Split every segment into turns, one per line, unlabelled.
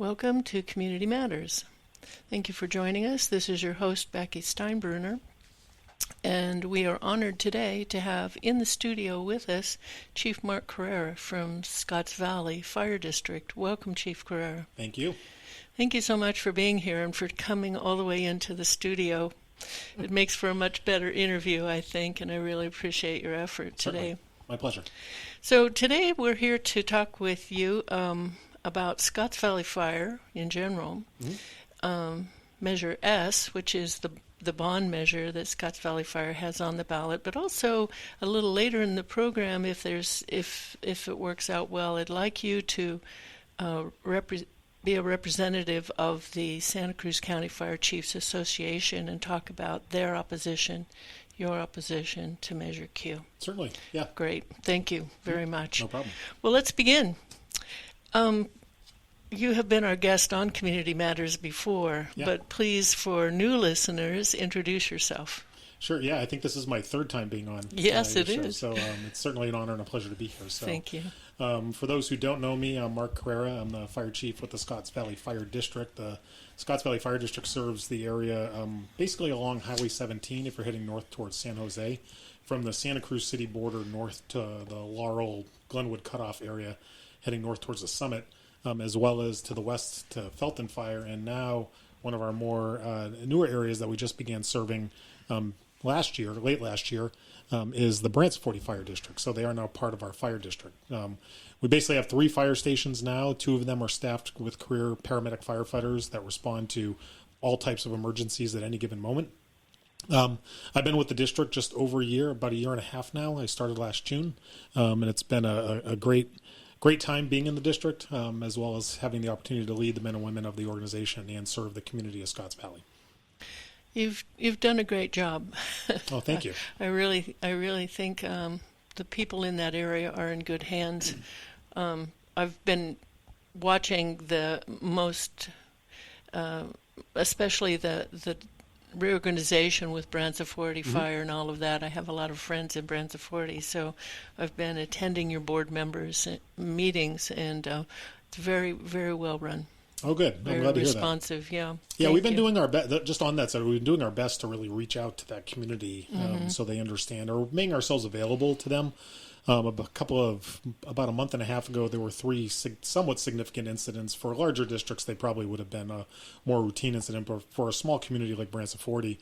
Welcome to Community Matters. Thank you for joining us. This is your host, Becky Steinbruner, and we are honored today to have in the studio with us Chief Mark Correira from Scotts Valley Fire District. Welcome, Chief Correira.
Thank you.
Thank you so much for being here and for coming all the way into the studio. It makes for a much better interview, I think, and I really appreciate your effort today.
Certainly. My pleasure.
So today we're here to talk with you about Scotts Valley Fire in general, Measure S, which is the bond measure that Scotts Valley Fire has on the ballot, but also a little later in the program, if it works out well, I'd like you to be a representative of the Santa Cruz County Fire Chiefs Association and talk about their opposition, your opposition to Measure Q.
Certainly, yeah.
Great. Thank you very much.
No problem.
Well, let's begin. You have been our guest on Community Matters before, but please, for new listeners, introduce yourself.
Sure, yeah. I think this is my third time being on.
Yes, it
show,
is.
So it's certainly an honor and a pleasure to be here. So,
thank you.
For those who don't know me, I'm Mark Correira. I'm the fire chief with the Scotts Valley Fire District. The Scotts Valley Fire District serves the area basically along Highway 17 if you're heading north towards San Jose, from the Santa Cruz City border north to the Laurel-Glenwood cutoff area, heading north towards the summit, as well as to the west to Felton Fire, and now one of our more newer areas that we just began serving late last year, is the Branch 40 Fire District. So they are now part of our fire district. We basically have 3 fire stations now. 2 of them are staffed with career paramedic firefighters that respond to all types of emergencies at any given moment. I've been with the district just over a year, about a year and a half now. I started last June, and it's been a great time being in the district, as well as having the opportunity to lead the men and women of the organization and serve the community of Scotts Valley.
You've done a great job.
Oh, thank you.
I really think the people in that area are in good hands. I've been watching the most, especially the reorganization with Branciforte Fire and all of that. I have a lot of friends in Branciforte, so I've been attending your board members' meetings, and it's very, very well run.
Oh, good. I'm glad to hear that.
Responsive, yeah.
Yeah, we've been doing our best. Just on that side, we've been doing our best to really reach out to that community so they understand, or making ourselves available to them. About a month and a half ago, there were 3 somewhat significant incidents. For larger districts, they probably would have been a more routine incident, but for a small community like Branciforte,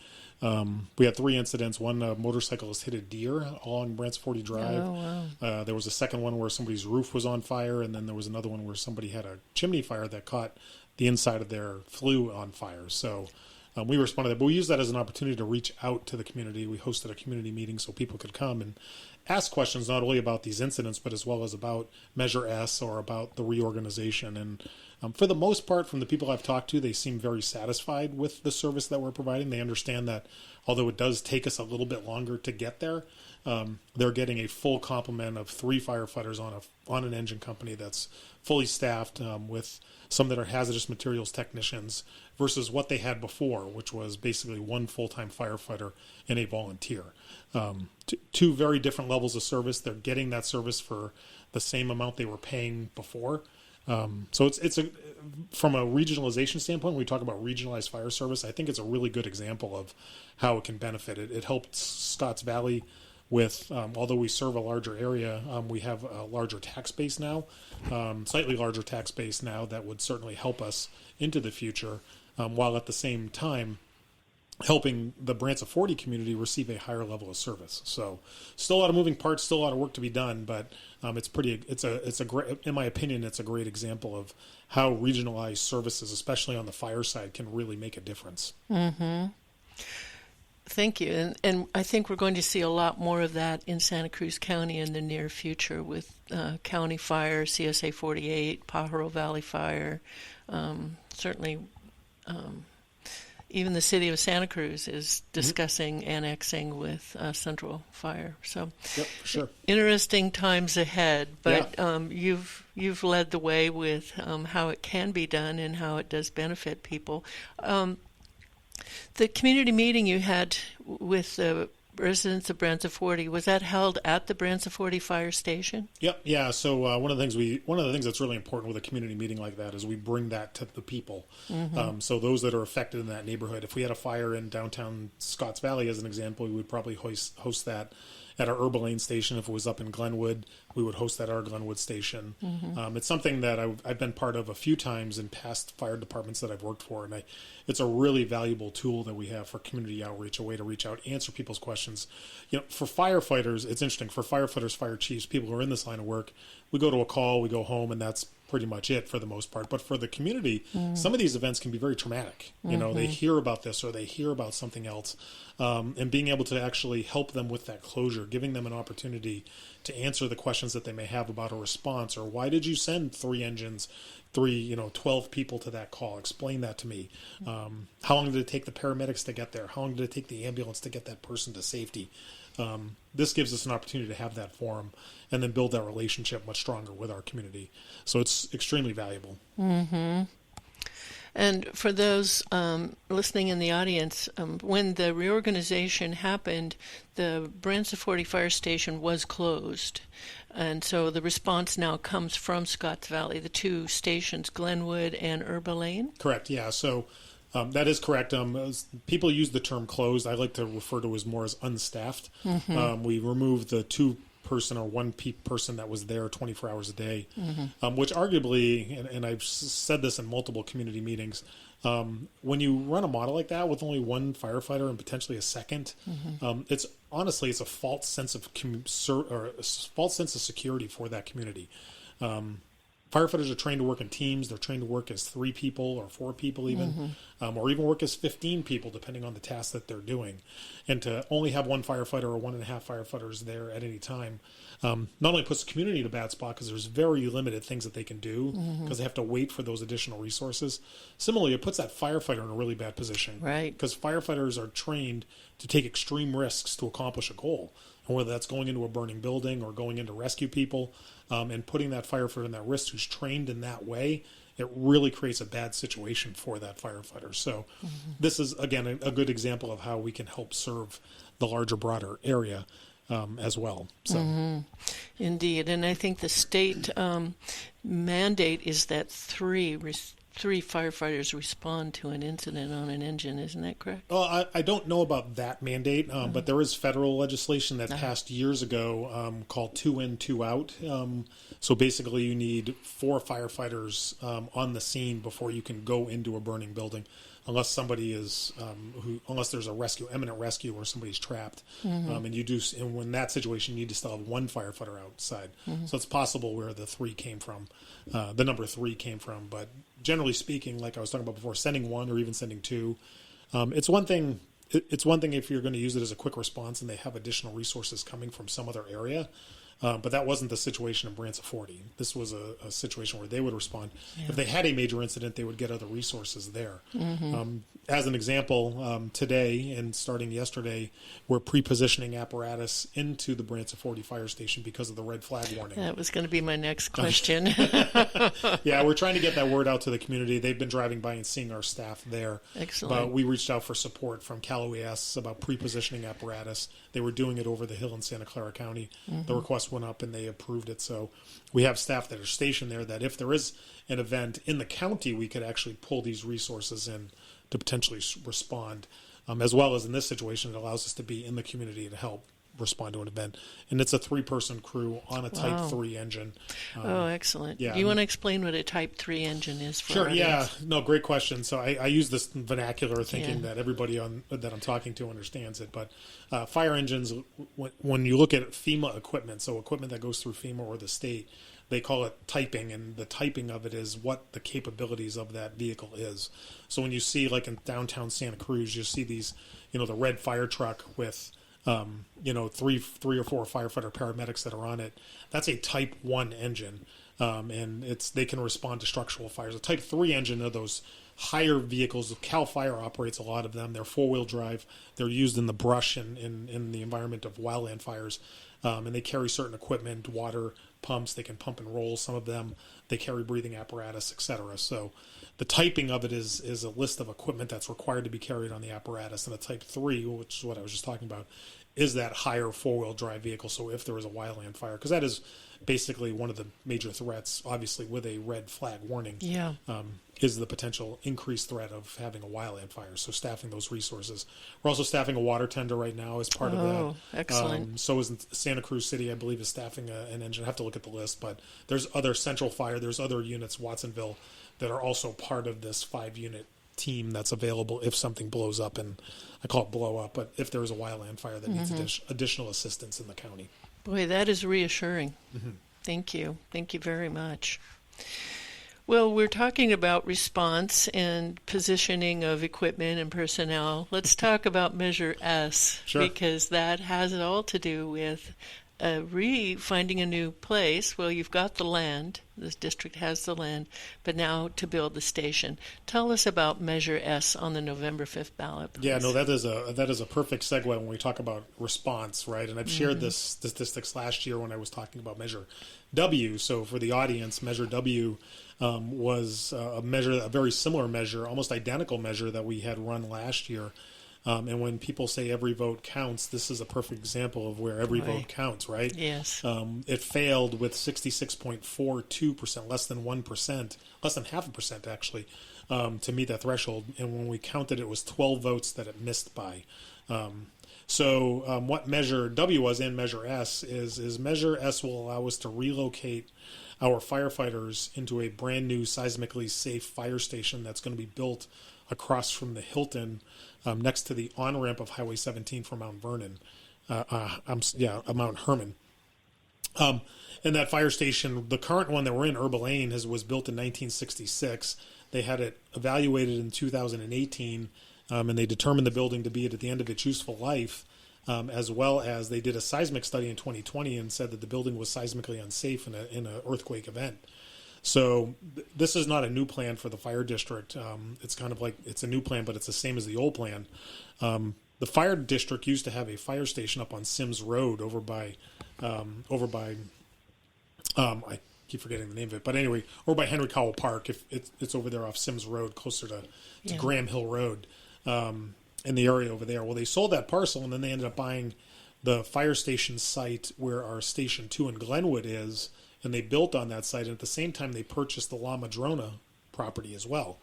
we had 3 incidents. One, a motorcyclist hit a deer along Branciforte Drive.
Oh, wow.
There was a second one where somebody's roof was on fire, and then there was another one where somebody had a chimney fire that caught the inside of their flue on fire. So we responded to that, but we used that as an opportunity to reach out to the community. We hosted a community meeting so people could come and ask questions not only about these incidents, but as well as about Measure S or about the reorganization. And for the most part, from the people I've talked to, they seem very satisfied with the service that we're providing. They understand that although it does take us a little bit longer to get there, they're getting a full complement of 3 firefighters on an engine company that's fully staffed with some that are hazardous materials technicians versus what they had before, which was basically 1 full-time firefighter and a volunteer. 2 very different levels of service. They're getting that service for the same amount they were paying before. So it's from a regionalization standpoint, when we talk about regionalized fire service, I think it's a really good example of how it can benefit. It helps Scotts Valley with, although we serve a larger area, we have a larger tax base now, slightly larger tax base now that would certainly help us into the future, while at the same time helping the Branciforte community receive a higher level of service. So still a lot of moving parts, still a lot of work to be done, but it's a great, in my opinion, it's a great example of how regionalized services, especially on the fire side, can really make a difference.
Mm-hmm. Thank you. And I think we're going to see a lot more of that in Santa Cruz County in the near future with County Fire, CSA 48, Pajaro Valley Fire. Certainly, even the city of Santa Cruz is discussing annexing with Central Fire. So,
yep, for sure.
Interesting times ahead. But you've led the way with how it can be done and how it does benefit people. The community meeting you had with the residents of Branciforte. Was that held at the Branciforte Fire Station?
Yep. Yeah. So one of the things that's really important with a community meeting like that is we bring that to the people. So those that are affected in that neighborhood. If we had a fire in downtown Scotts Valley, as an example, we would probably host that at our Urbalane station. If it was up in Glenwood, we would host that at our Glenwood station. It's something that I've been part of a few times in past fire departments that I've worked for, and it's a really valuable tool that we have for community outreach, a way to reach out, answer people's questions. For firefighters, it's interesting. For firefighters, fire chiefs, people who are in this line of work, we go to a call, we go home, and that's pretty much it for the most part. But for the community, some of these events can be very traumatic. They hear about this or they hear about something else. And being able to actually help them with that closure, giving them an opportunity to answer the questions that they may have about a response, or why did you send 3 engines, 12 people to that call? Explain that to me. How long did it take the paramedics to get there? How long did it take the ambulance to get that person to safety? This gives us an opportunity to have that forum and then build that relationship much stronger with our community. So it's extremely valuable.
And for those listening in the audience, when the reorganization happened, the Branciforte Fire Station was closed. And so the response now comes from Scotts Valley, the 2 stations, Glenwood and Urbalane?
Correct, yeah. So that is correct. People use the term closed. I like to refer to it as more as unstaffed. We removed the 2-person or 1 person that was there 24 hours a day, which arguably, and I've said this in multiple community meetings, when you run a model like that with only 1 firefighter and potentially a second, it's a false sense of security for that community. Firefighters are trained to work in teams. They're trained to work as 3 people or 4 people even, or even work as 15 people, depending on the task that they're doing. And to only have 1 firefighter or 1.5 firefighters there at any time not only puts the community in a bad spot because there's very limited things that they can do because they have to wait for those additional resources. Similarly, it puts that firefighter in a really bad position.
Right.
Because firefighters are trained to take extreme risks to accomplish a goal. And whether that's going into a burning building or going in to rescue people, and putting that firefighter in that risk who's trained in that way, it really creates a bad situation for that firefighter. So this is, again, a good example of how we can help serve the larger, broader area as well. So,
Indeed. And I think the state mandate is that 3 firefighters respond to an incident on an engine. Isn't that correct?
Well, I don't know about that mandate, but there is federal legislation that passed years ago called 2 in, 2 out. So basically you need 4 firefighters on the scene before you can go into a burning building, unless somebody is, unless there's a imminent rescue or somebody's trapped. And in that situation, you need to still have 1 firefighter outside. So it's possible where the 3 came from, the number 3 came from, but generally speaking, like I was talking about before, sending 1 or even sending 2, it's one thing. It's one thing if you're going to use it as a quick response and they have additional resources coming from some other area. But that wasn't the situation in Branciforte. This was a situation where they would respond. Yeah. If they had a major incident, they would get other resources there. As an example, today and starting yesterday, we're pre-positioning apparatus into the Branciforte fire station because of the red flag warning.
That was going to be my next question.
Yeah, we're trying to get that word out to the community. They've been driving by and seeing our staff there.
Excellent.
But we reached out for support from Cal OES about pre-positioning apparatus. They were doing it over the hill in Santa Clara County. The request went up and they approved it. So we have staff that are stationed there that if there is an event in the county, we could actually pull these resources in to potentially respond. As well as in this situation, it allows us to be in the community to help respond to an event. And it's a 3-person crew on a Type 3 engine.
Excellent.
Yeah.
Do you want to explain what a Type 3 engine is for
Sure, yeah.
audience?
No, great question. So I use this vernacular thinking that everybody that I'm talking to understands it. But fire engines, when you look at FEMA equipment, so equipment that goes through FEMA or the state, they call it typing, and the typing of it is what the capabilities of that vehicle is. So when you see, like in downtown Santa Cruz, you see these, the red fire truck with, 3 or 4 firefighter paramedics that are on it. That's a Type 1 engine, and they can respond to structural fires. A Type 3 engine are those higher vehicles. Cal Fire operates a lot of them. They're 4-wheel drive. They're used in the brush and in the environment of wildland fires, and they carry certain equipment, water pumps. They can pump and roll some of them. They carry breathing apparatus, etc. So the typing of it is a list of equipment that's required to be carried on the apparatus. And a Type 3, which is what I was just talking about, is that higher four-wheel drive vehicle. So if there was a wildland fire, because that is basically one of the major threats, obviously with a red flag warning, is the potential increased threat of having a wildland fire. So staffing those resources. We're also staffing a water tender right now as part of that.
Oh, excellent.
So is Santa Cruz City, I believe, is staffing an engine. I have to look at the list, but there's other central fire. There's other units, Watsonville, that are also part of this 5-unit team that's available if something blows up. And I call it blow up, but if there is a wildland fire that needs additional assistance in the county.
Boy, that is reassuring. Thank you. Thank you very much. Well, we're talking about response and positioning of equipment and personnel. Let's talk about Measure S, because that has it all to do with finding a new place. Well, you've got the land. This district has the land, but now to build the station. Tell us about Measure S on the November 5th ballot, please.
Yeah, no, that is a perfect segue when we talk about response, right? And I've shared this statistics last year when I was talking about Measure W. So for the audience, Measure W was a very similar measure, almost identical measure that we had run last year. And when people say every vote counts, this is a perfect example of where every vote counts, right?
Yes.
It failed with 66.42%, less than 1%, less than 0.5% actually, to meet that threshold. And when we counted, it was 12 votes that it missed by. So what Measure W was and Measure S is Measure S will allow us to relocate our firefighters into a brand new seismically safe fire station that's going to be built across from the Hilton, next to the on-ramp of Highway 17 from Mount Vernon, Mount Herman. And that fire station, the current one that we're in, Herba Lane, was built in 1966. They had it evaluated in 2018, and they determined the building to be at the end of its useful life, as well as they did a seismic study in 2020 and said that the building was seismically unsafe in an earthquake event. So this is not a new plan for the fire district. It's kind of like it's a new plan, but it's the same as the old plan. The fire district used to have a fire station up on Sims Road over by I keep forgetting the name of it, but anyway, over by Henry Cowell Park. If it's over there off Sims Road, closer to Graham Hill Road, in the area over there. Well, they sold that parcel, and then they ended up buying the fire station site where our Station 2 in Glenwood is, and they built on that site, and at the same time they purchased the La Madrona property as well.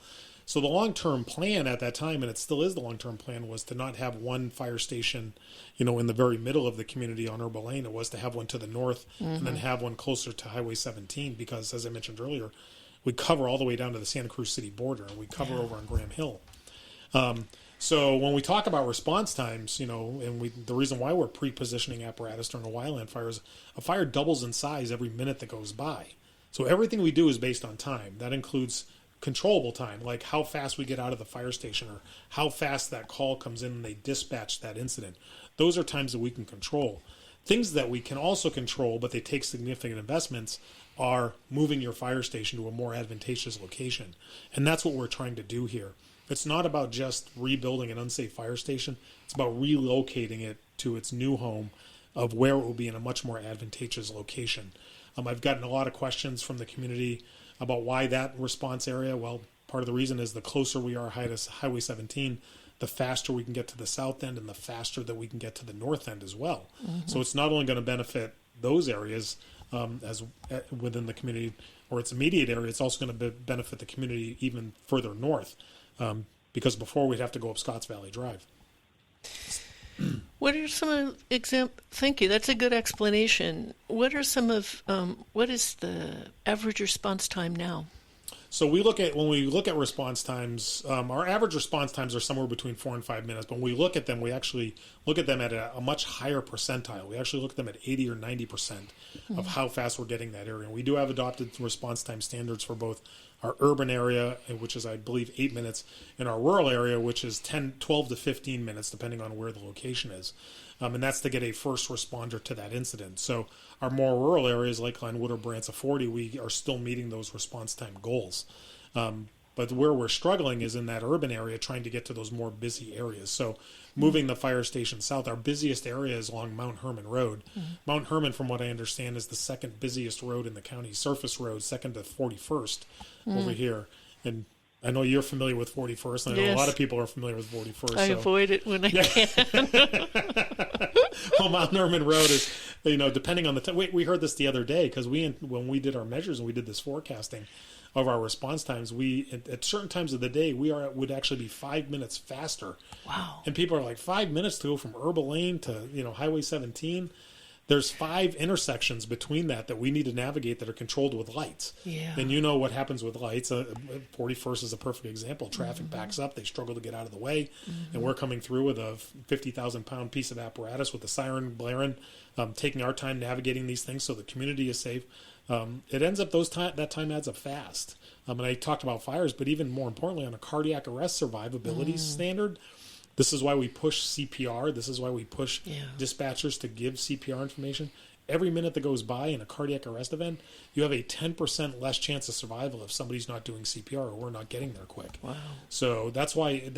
So the long-term plan at that time, and it still is the long-term plan, was to not have one fire station, in the very middle of the community on Herba Lane. It was to have one to the north and then have one closer to Highway 17 because, as I mentioned earlier, we cover all the way down to the Santa Cruz City border, and we cover over on Graham Hill. So when we talk about response times, the reason why we're pre-positioning apparatus during a wildland fire is a fire doubles in size every minute that goes by. So everything we do is based on time. That includes controllable time, like how fast we get out of the fire station or how fast that call comes in and they dispatch that incident. Those are times that we can control. Things that we can also control, but they take significant investments, are moving your fire station to a more advantageous location. And that's what we're trying to do here. It's not about just rebuilding an unsafe fire station. It's about relocating it to its new home of where it will be in a much more advantageous location. I've gotten a lot of questions from the community about why that response area. Well, part of the reason is the closer we are to Highway 17, the faster we can get to the south end and the faster that we can get to the north end as well. So it's not only going to benefit those areas as within the community or its immediate area, it's also going to benefit the community even further north. Because before we'd have to go up Scotts Valley Drive.
What are some Thank you. That's a good explanation. What is the average response time now?
So when we look at response times, our average response times are somewhere between 4 and 5 minutes. But when we look at them, we actually look at them at a much higher percentile. We actually look at them at 80 or 90% of how fast we're getting that area. And we do have adopted response time standards for both our urban area, which is, I believe, 8 minutes, and our rural area, which is 12 to 15 minutes, depending on where the location is. And that's to get a first responder to that incident. So our more rural areas like Glenwood or Branson 40, we are still meeting those response time goals. But where we're struggling is in that urban area, trying to get to those more busy areas. So moving the fire station south, our busiest area is along Mount Herman Road. Mount Herman, from what I understand, is the second busiest road in the county, surface road, second to 41st over here. And I know you're familiar with 41st, and I know a lot of people are familiar with 41st.
I avoid it when I can.
Well, Mount Norman Road is, depending on the time. We heard this the other day because when we did our measures and we did this forecasting of our response times, at certain times of the day would actually be 5 minutes faster.
Wow!
And people are like, 5 minutes to go from Herbal Lane to Highway 17. There's 5 intersections between that we need to navigate that are controlled with lights.
Yeah.
And you know what happens with lights. 41st is a perfect example. Traffic backs up. They struggle to get out of the way. And we're coming through with a 50,000-pound piece of apparatus with the siren blaring, taking our time navigating these things so the community is safe. It ends up that time adds up fast. And I talked about fires, but even more importantly, on a cardiac arrest survivability standard, this is why we push CPR. This is why we push dispatchers to give CPR information. Every minute that goes by in a cardiac arrest event, you have a 10% less chance of survival if somebody's not doing CPR or we're not getting there quick.
Wow.
So that's why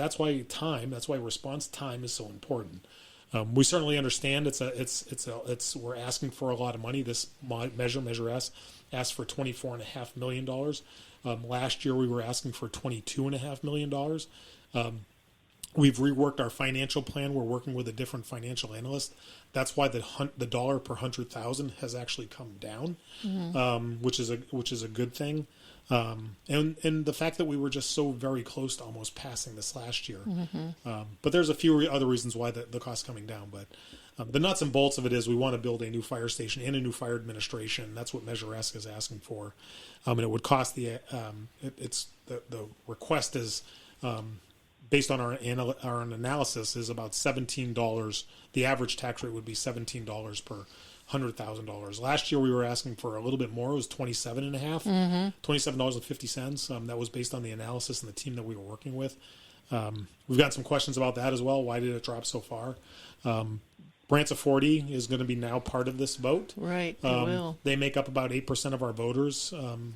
response time is so important. We certainly understand we're asking for a lot of money. This Measure S asked for $24.5 million. Last year we were asking for $22.5 million. We've reworked our financial plan. We're working with a different financial analyst. That's why the dollar per 100,000 has actually come down, which is a good thing. And the fact that we were just so very close to almost passing this last year. But there's a few other reasons why the cost coming down. But the nuts and bolts of it is we want to build a new fire station and a new fire administration. That's what Measure S is asking for, and it would cost the request is. Based on our analysis, is about $17. The average tax rate would be $17 per $100,000. Last year we were asking for a little bit more. It was $27.50. $27.50. That was based on the analysis and the team that we were working with. We've got some questions about that as well. Why did it drop so far? Branch 40 is going to be now part of this vote.
Right, they will.
They make up about 8% of our voters. I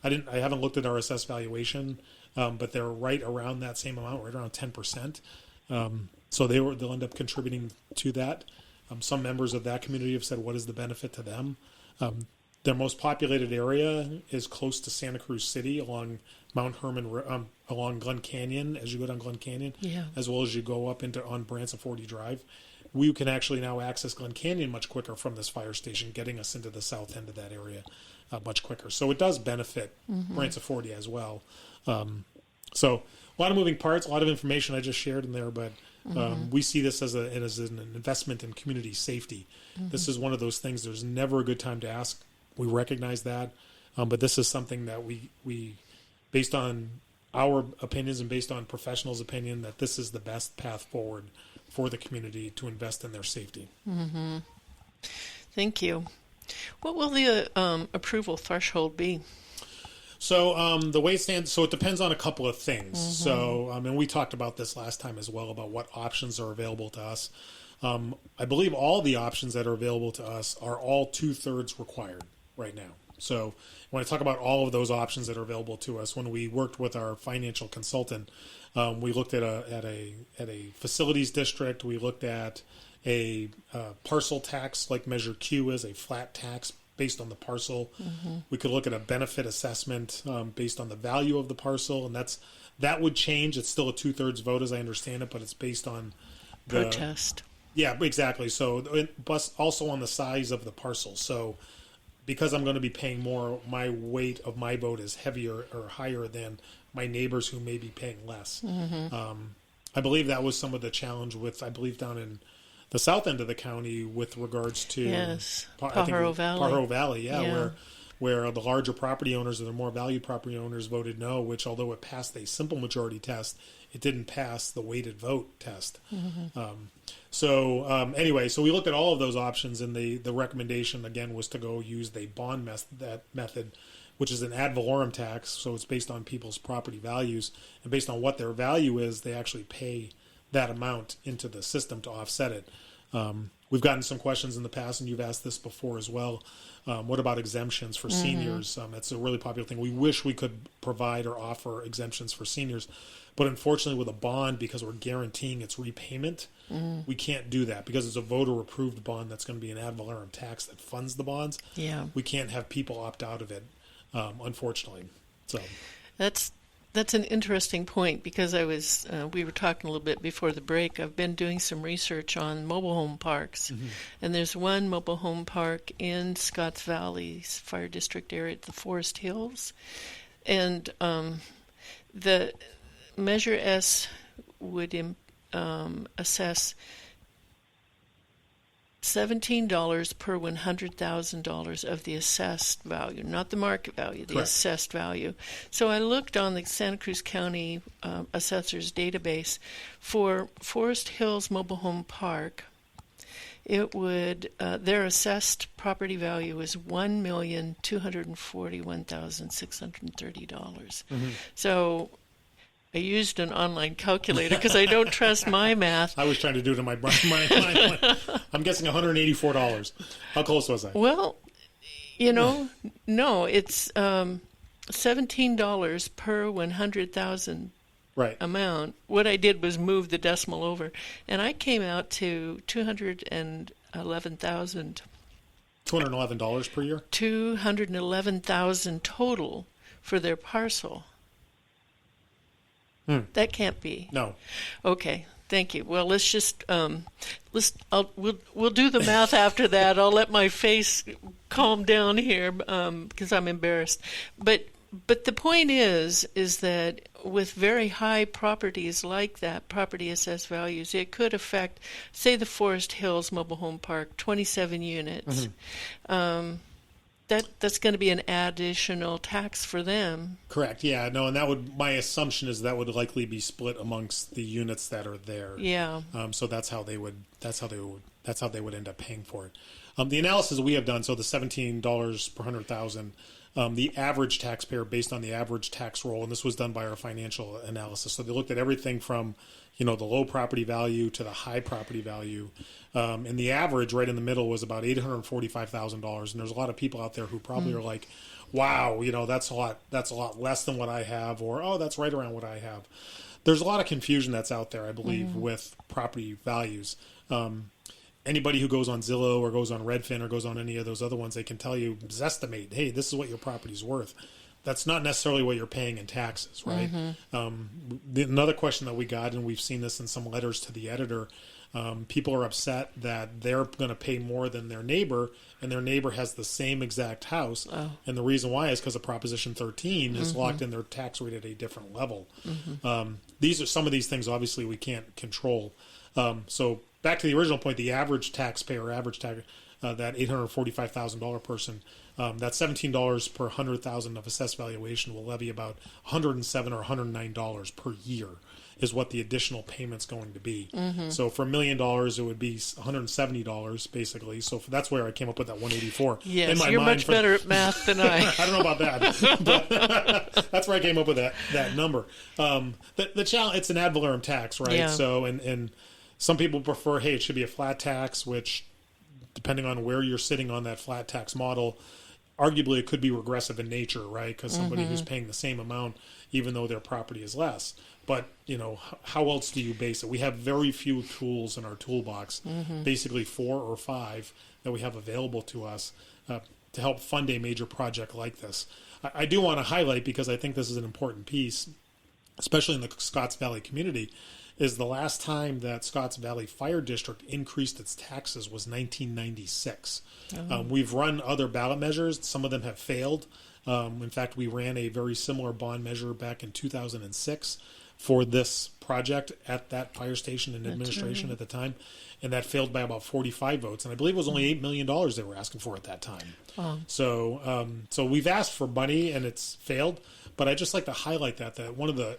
haven't looked at our assessed valuation. But they're right around that same amount, right around 10%. So they'll end up contributing to that. Some members of that community have said, what is the benefit to them? Their most populated area is close to Santa Cruz City along Mount Herman, along Glen Canyon, as you go down Glen Canyon, as well as you go up on Branch 40 Drive. We can actually now access Glen Canyon much quicker from this fire station, getting us into the south end of that area much quicker. So it does benefit Branch 40 as well. So a lot of moving parts, a lot of information I just shared in there, but we see this as an investment in community safety. This is one of those things. There's never a good time to ask. We recognize that, but this is something that we based on our opinions and based on professionals' opinion, that this is the best path forward for the community to invest in their safety.
Thank you. What will the approval threshold be?
So the way it stands, so it depends on a couple of things. So, and we talked about this last time as well, about what options are available to us. I believe all the options that are available to us are all 2/3 required right now. So when I talk about all of those options that are available to us, when we worked with our financial consultant, we looked at a facilities district. We looked at a parcel tax, like Measure Q is, a flat tax based on the parcel. We could look at a benefit assessment based on the value of the parcel, and that would change. It's still a 2/3 vote, as I understand it, but it's based on the
protest.
Yeah, exactly. So, but also on the size of the parcel. So, because I'm going to be paying more, my weight of my vote is heavier or higher than my neighbors who may be paying less. I believe that was some of the challenge with, I believe, down in the south end of the county with regards to
Pajaro Valley.
Pajaro Valley, where the larger property owners or the more valued property owners voted no, which although it passed a simple majority test, it didn't pass the weighted vote test. Anyway, so we looked at all of those options, and the recommendation again was to go use the bond method, which is an ad valorem tax. So it's based on people's property values, and based on what their value is, they actually pay that amount into the system to offset it. We've gotten some questions in the past, and you've asked this before as well. What about exemptions for seniors? That's a really popular thing. We wish we could provide or offer exemptions for seniors, but unfortunately with a bond, because we're guaranteeing its repayment, we can't do that because it's a voter-approved bond that's going to be an ad valorem tax that funds the bonds. We can't have people opt out of it, unfortunately. So
that's that's an interesting point because we were talking a little bit before the break. I've been doing some research on mobile home parks, and there's one mobile home park in Scotts Valley's fire district area, the Forest Hills, and the Measure S would assess $17 per $100,000 of the assessed value, not the market value, the
Correct.
assessed value. So I looked on the Santa Cruz County Assessor's database for Forest Hills Mobile Home Park. It would their assessed property value is $1,241,630. So I used an online calculator because I don't trust my math.
I was trying to do it in my brain. I'm guessing $184. How close was I?
Well, no, it's $17 per 100,000
Right.
amount. What I did was move the decimal over, and I came out to $211,000.
$211 per year?
$211,000 total for their parcel. That can't be.
No.
Okay, thank you. Well, let's just we'll do the math after that. I'll let my face calm down here because I'm embarrassed. But the point is that with very high properties like that, property assessed values, it could affect, say, the Forest Hills Mobile Home Park, 27 units. That's going to be an additional tax for them.
Correct. Yeah. No. And my assumption is that would likely be split amongst the units that are there.
Yeah.
So that's how they would end up paying for it. The analysis we have done. So the $17 per 100,000. The average taxpayer based on the average tax roll, and this was done by our financial analysis. So they looked at everything from, the low property value to the high property value. And the average right in the middle was about $845,000. And there's a lot of people out there who probably are like, wow, that's a lot less than what I have, or, oh, that's right around what I have. There's a lot of confusion that's out there, I believe, with property values. Anybody who goes on Zillow or goes on Redfin or goes on any of those other ones, they can tell you, estimate, hey, this is what your property's worth. That's not necessarily what you're paying in taxes, right? Another question that we got, and we've seen this in some letters to the editor, people are upset that they're going to pay more than their neighbor, and their neighbor has the same exact house. Oh. And the reason why is because of Proposition 13 is locked in their tax rate at a different level. These are some of these things, obviously, we can't control. So back to the original point, the average taxpayer, that $845,000 person, that $17 per 100,000 of assessed valuation will levy about $107 or $109 per year is what the additional payment's going to be. So for $1 million, it would be $170 basically. So that's where I came up with that 184.
Yes,
in my
you're
mind
much better at math than I.
I don't know about that, but that's where I came up with that number. The challenge, it's an ad valorem tax, right?
Yeah.
So and some people prefer, hey, it should be a flat tax, which depending on where you're sitting on that flat tax model, arguably it could be regressive in nature, right? Because somebody who's paying the same amount, even though their property is less. But, how else do you base it? We have very few tools in our toolbox, basically 4 or 5 that we have available to us to help fund a major project like this. I do want to highlight, because I think this is an important piece, especially in the Scotts Valley community, is the last time that Scotts Valley Fire District increased its taxes was 1996. We've run other ballot measures. Some of them have failed. In fact, we ran a very similar bond measure back in 2006 for this project at that fire station and administration at the time, and that failed by about 45 votes. And I believe it was only $8 million they were asking for at that time. So we've asked for money, and it's failed. But I'd just like to highlight that one of the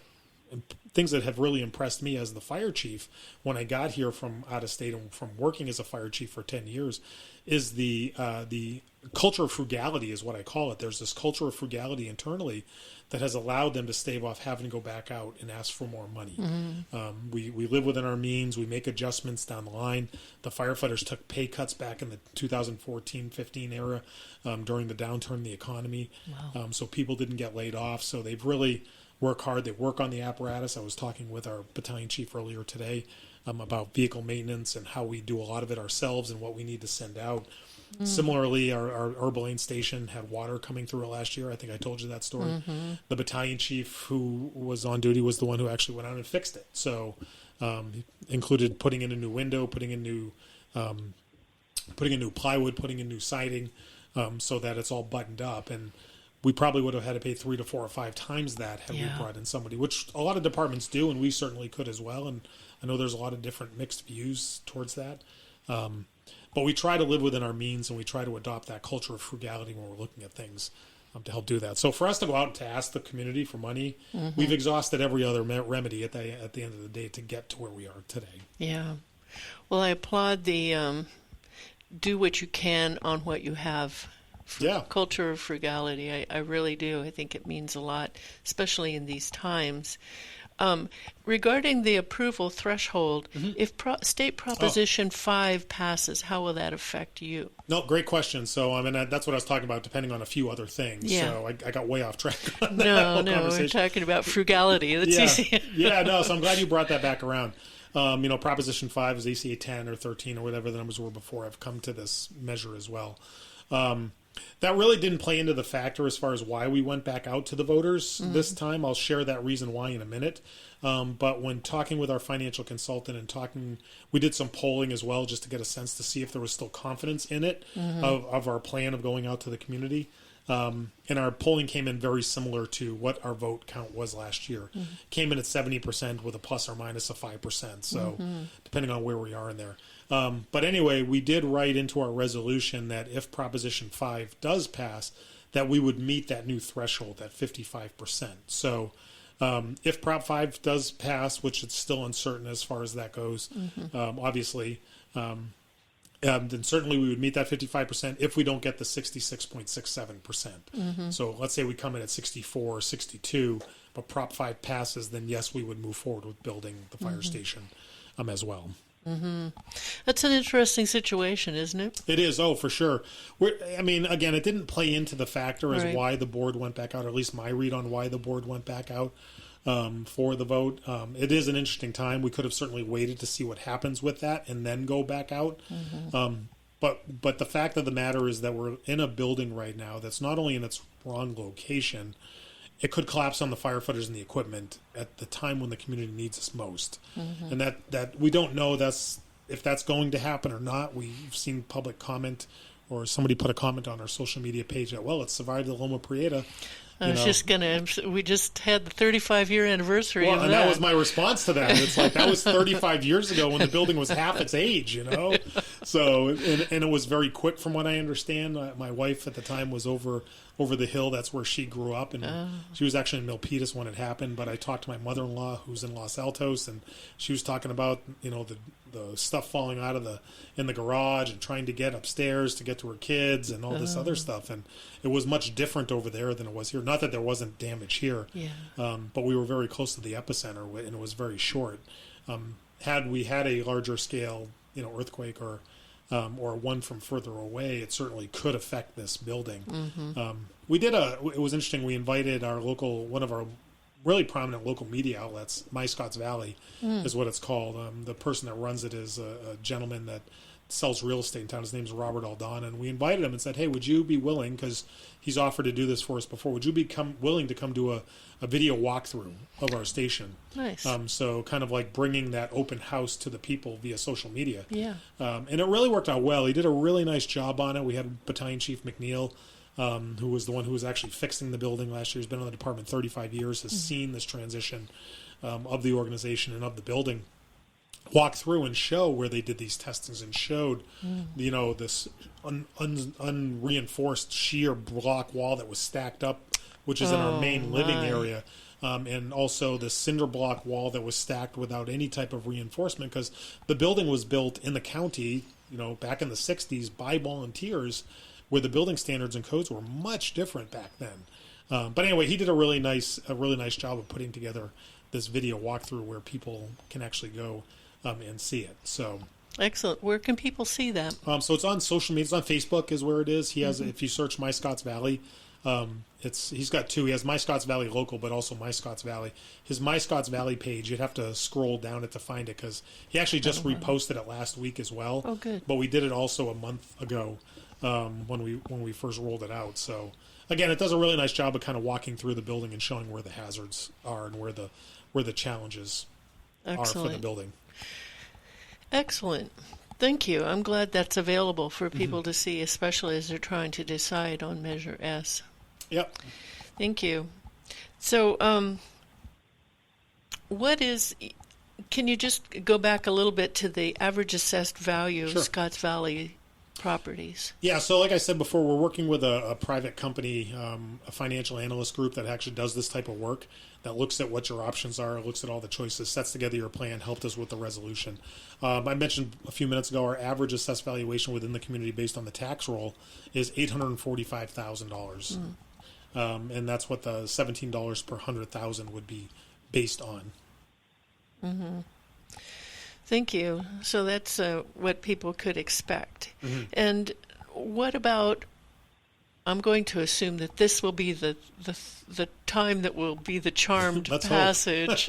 things that have really impressed me as the fire chief when I got here from out of state and from working as a fire chief for 10 years is the culture of frugality is what I call it. There's this culture of frugality internally that has allowed them to stave off having to go back out and ask for more money. We live within our means. We make adjustments down the line. The firefighters took pay cuts back in the 2014-15 era during the downturn in the economy. Wow. So people didn't get laid off. So they've really worked hard. They work on the apparatus. I was talking with our battalion chief earlier today about vehicle maintenance and how we do a lot of it ourselves and what we need to send out. Similarly, our Herbal Lane station had water coming through it last year. I think I told you that story. The battalion chief who was on duty was the one who actually went out and fixed it. So included putting in a new window, putting in new plywood, putting in new siding, so that it's all buttoned up. And we probably would have had to pay 3 to 4 or 5 times that had we brought in somebody, which a lot of departments do, and we certainly could as well. And I know there's a lot of different mixed views towards that. But we try to live within our means, and we try to adopt that culture of frugality when we're looking at things to help do that. So for us to go out and to ask the community for money, we've exhausted every other remedy at the end of the day to get to where we are today.
Yeah. Well, I applaud the do what you can on what you have. Culture of frugality. I really do. I think it means a lot, especially in these times. Regarding the approval threshold, if State Proposition 5 passes, how will that affect you?
No, great question. So, I mean, that's what I was talking about, depending on a few other things. Yeah. So I got way off track on that whole conversation.
We're talking about frugality. That's easy.
So I'm glad you brought that back around. Proposition 5 is ACA 10 or 13 or whatever the numbers were before. I've come to this measure as well. That really didn't play into the factor as far as why we went back out to the voters this time. I'll share that reason why in a minute. But when talking with our financial consultant and we did some polling as well just to get a sense to see if there was still confidence in it of our plan of going out to the community. And our polling came in very similar to what our vote count was last year. Came in at 70% with a plus or minus of 5%. So depending on where we are in there. But anyway, we did write into our resolution that if Proposition 5 does pass, that we would meet that new threshold, that 55%. So if Prop 5 does pass, which it's still uncertain as far as that goes, obviously, then certainly we would meet that 55% if we don't get the 66.67%. So let's say we come in at 64 or 62, but Prop 5 passes, then yes, we would move forward with building the fire station as well.
That's an interesting situation, isn't it?
It is. Oh, for sure. Again, it didn't play into the factor as why the board went back out, or at least my read on why the board went back out for the vote. It is an interesting time. We could have certainly waited to see what happens with that and then go back out. But the fact of the matter is that we're in a building right now that's not only in its wrong location, it could collapse on the firefighters and the equipment at the time when the community needs us most. And that we don't know if that's going to happen or not. We've seen public comment, or somebody put a comment on our social media page that, well, it survived the Loma Prieta.
We just had the 35-year anniversary of that.
And that was my response to that. It's like, that was 35 years ago when the building was half its age, So, and it was very quick from what I understand. My wife at the time was over the hill. That's where she grew up. And she was actually in Milpitas when it happened. But I talked to my mother-in-law who's in Los Altos, and she was talking about, the stuff falling out in the garage and trying to get upstairs to get to her kids and all this other stuff. And it was much different over there than it was here. Not that there wasn't damage here, but we were very close to the epicenter, and it was very short. Had we had a larger scale, earthquake or one from further away, it certainly could affect this building. It was interesting. We invited one of our really prominent local media outlets, My Scotts Valley is what it's called. The person that runs it is a gentleman that sells real estate in town. His name's Robert Aldana, and we invited him and said, hey, would you be willing, because he's offered to do this for us before, would you be willing to come do a video walkthrough of our station?
Nice.
So kind of like bringing that open house to the people via social media.
Yeah.
And it really worked out well. He did a really nice job on it. We had Battalion Chief McNeil, who was the one who was actually fixing the building last year. He's been in the department 35 years, has seen this transition of the organization and of the building. Walk through and show where they did these testings and showed, this unreinforced sheer block wall that was stacked up, which is in our main living area. And also the cinder block wall that was stacked without any type of reinforcement, because the building was built in the county, back in the 60s by volunteers, where the building standards and codes were much different back then. But anyway, he did a really nice job of putting together this video walkthrough where people can actually go and see it. So
excellent. Where can people see that?
So it's on social media. It's on Facebook is where it is. He has, if you search My Scotts Valley, he's got two. He has My Scotts Valley Local, but also My Scotts Valley. His My Scotts Valley page, you'd have to scroll down it to find it, because he actually just reposted it last week as well.
Oh, good.
But we did it also a month ago. when we first rolled it out. So again, it does a really nice job of kind of walking through the building and showing where the hazards are and where the challenges are for the building.
Excellent. Thank you. I'm glad that's available for people to see, especially as they're trying to decide on Measure S.
Yep.
Thank you. So, can you just go back a little bit to the average assessed value of Scotts Valley properties?
Yeah, so like I said before, we're working with a private company, a financial analyst group that actually does this type of work, that looks at what your options are, looks at all the choices, sets together your plan, helped us with the resolution. I mentioned a few minutes ago, our average assessed valuation within the community based on the tax roll is $845,000. And that's what the $17 per 100,000 would be based on.
Mm-hmm. Thank you. So that's what people could expect. And what about, I'm going to assume that this will be the time that will be the charmed passage,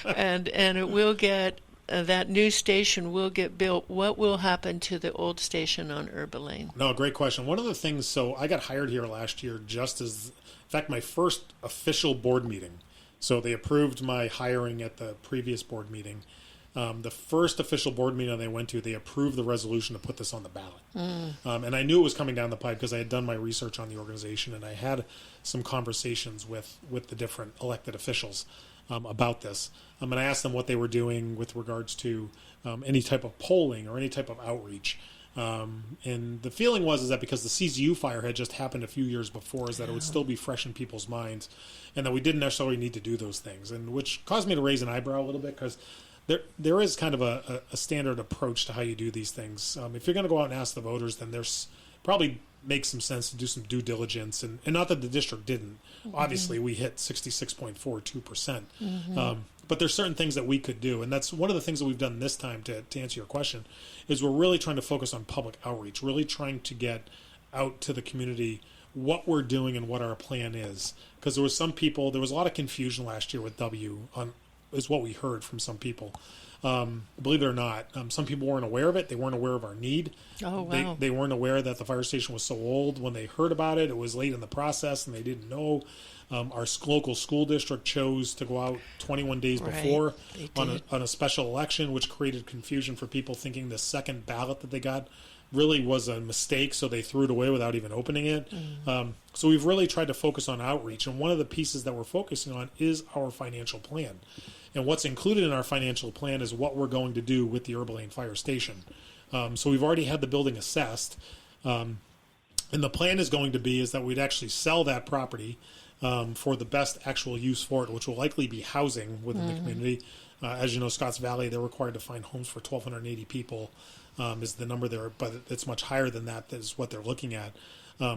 and it will get, that new station will get built. What will happen to the old station on Erba Lane?
No, great question. One of the things, so I got hired here last year just as, in fact, my first official board meeting. So they approved my hiring at the previous board meeting. The first official board meeting they went to, they approved the resolution to put this on the ballot. And I knew it was coming down the pipe because I had done my research on the organization, and I had some conversations with the different elected officials about this. And I asked them what they were doing with regards to any type of polling or any type of outreach. And the feeling was that because the CZU fire had just happened a few years before, is that it would still be fresh in people's minds, and that we didn't necessarily need to do those things, and which caused me to raise an eyebrow a little bit, because there is kind of a standard approach to how you do these things. If you're going to go out and ask the voters, then there's probably makes some sense to do some due diligence, and not that the district didn't. Obviously, we hit 66.42%. But there's certain things that we could do, and that's one of the things that we've done this time to answer your question, is we're really trying to focus on public outreach, really trying to get out to the community what we're doing and what our plan is. Because there was a lot of confusion last year with W is what we heard from some people. Believe it or not, some people weren't aware of it. They weren't aware of our need.
Oh, wow.
They weren't aware that the fire station was so old. When they heard about it, it was late in the process, and they didn't know. Our local school district chose to go out 21 days before on a special election, which created confusion for people thinking the second ballot that they got really was a mistake, so they threw it away without even opening it. So we've really tried to focus on outreach, and one of the pieces that we're focusing on is our financial plan. And what's included in our financial plan is what we're going to do with the Erba Lane Fire Station. So we've already had the building assessed, and the plan is going to be is that we'd actually sell that property for the best actual use for it, which will likely be housing within the community. As you know, Scotts Valley, they're required to find homes for 1,280 people is the number there, but it's much higher than that. That is what they're looking at.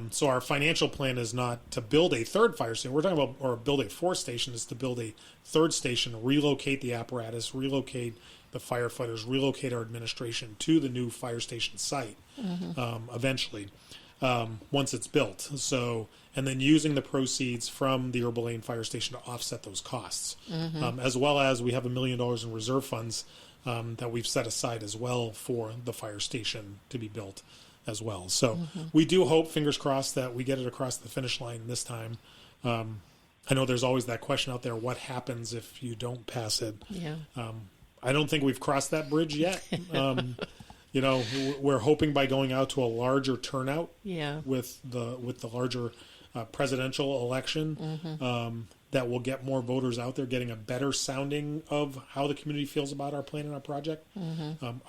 So our financial plan is not to build a third fire station. We're talking about, or build a fourth station, is to build a third station, relocate the apparatus, relocate the firefighters, relocate our administration to the new fire station site eventually once it's built. So, and then using the proceeds from the Erba Lane Fire Station to offset those costs, as well as we have $1 million in reserve funds that we've set aside as well for the fire station to be built as well. So we do hope, fingers crossed, that we get it across the finish line this time. I know there's always that question out there, what happens if you don't pass it?
Yeah.
I don't think we've crossed that bridge yet. You know, we're hoping by going out to a larger turnout with the larger presidential election that we'll get more voters out there, getting a better sounding of how the community feels about our plan and our project.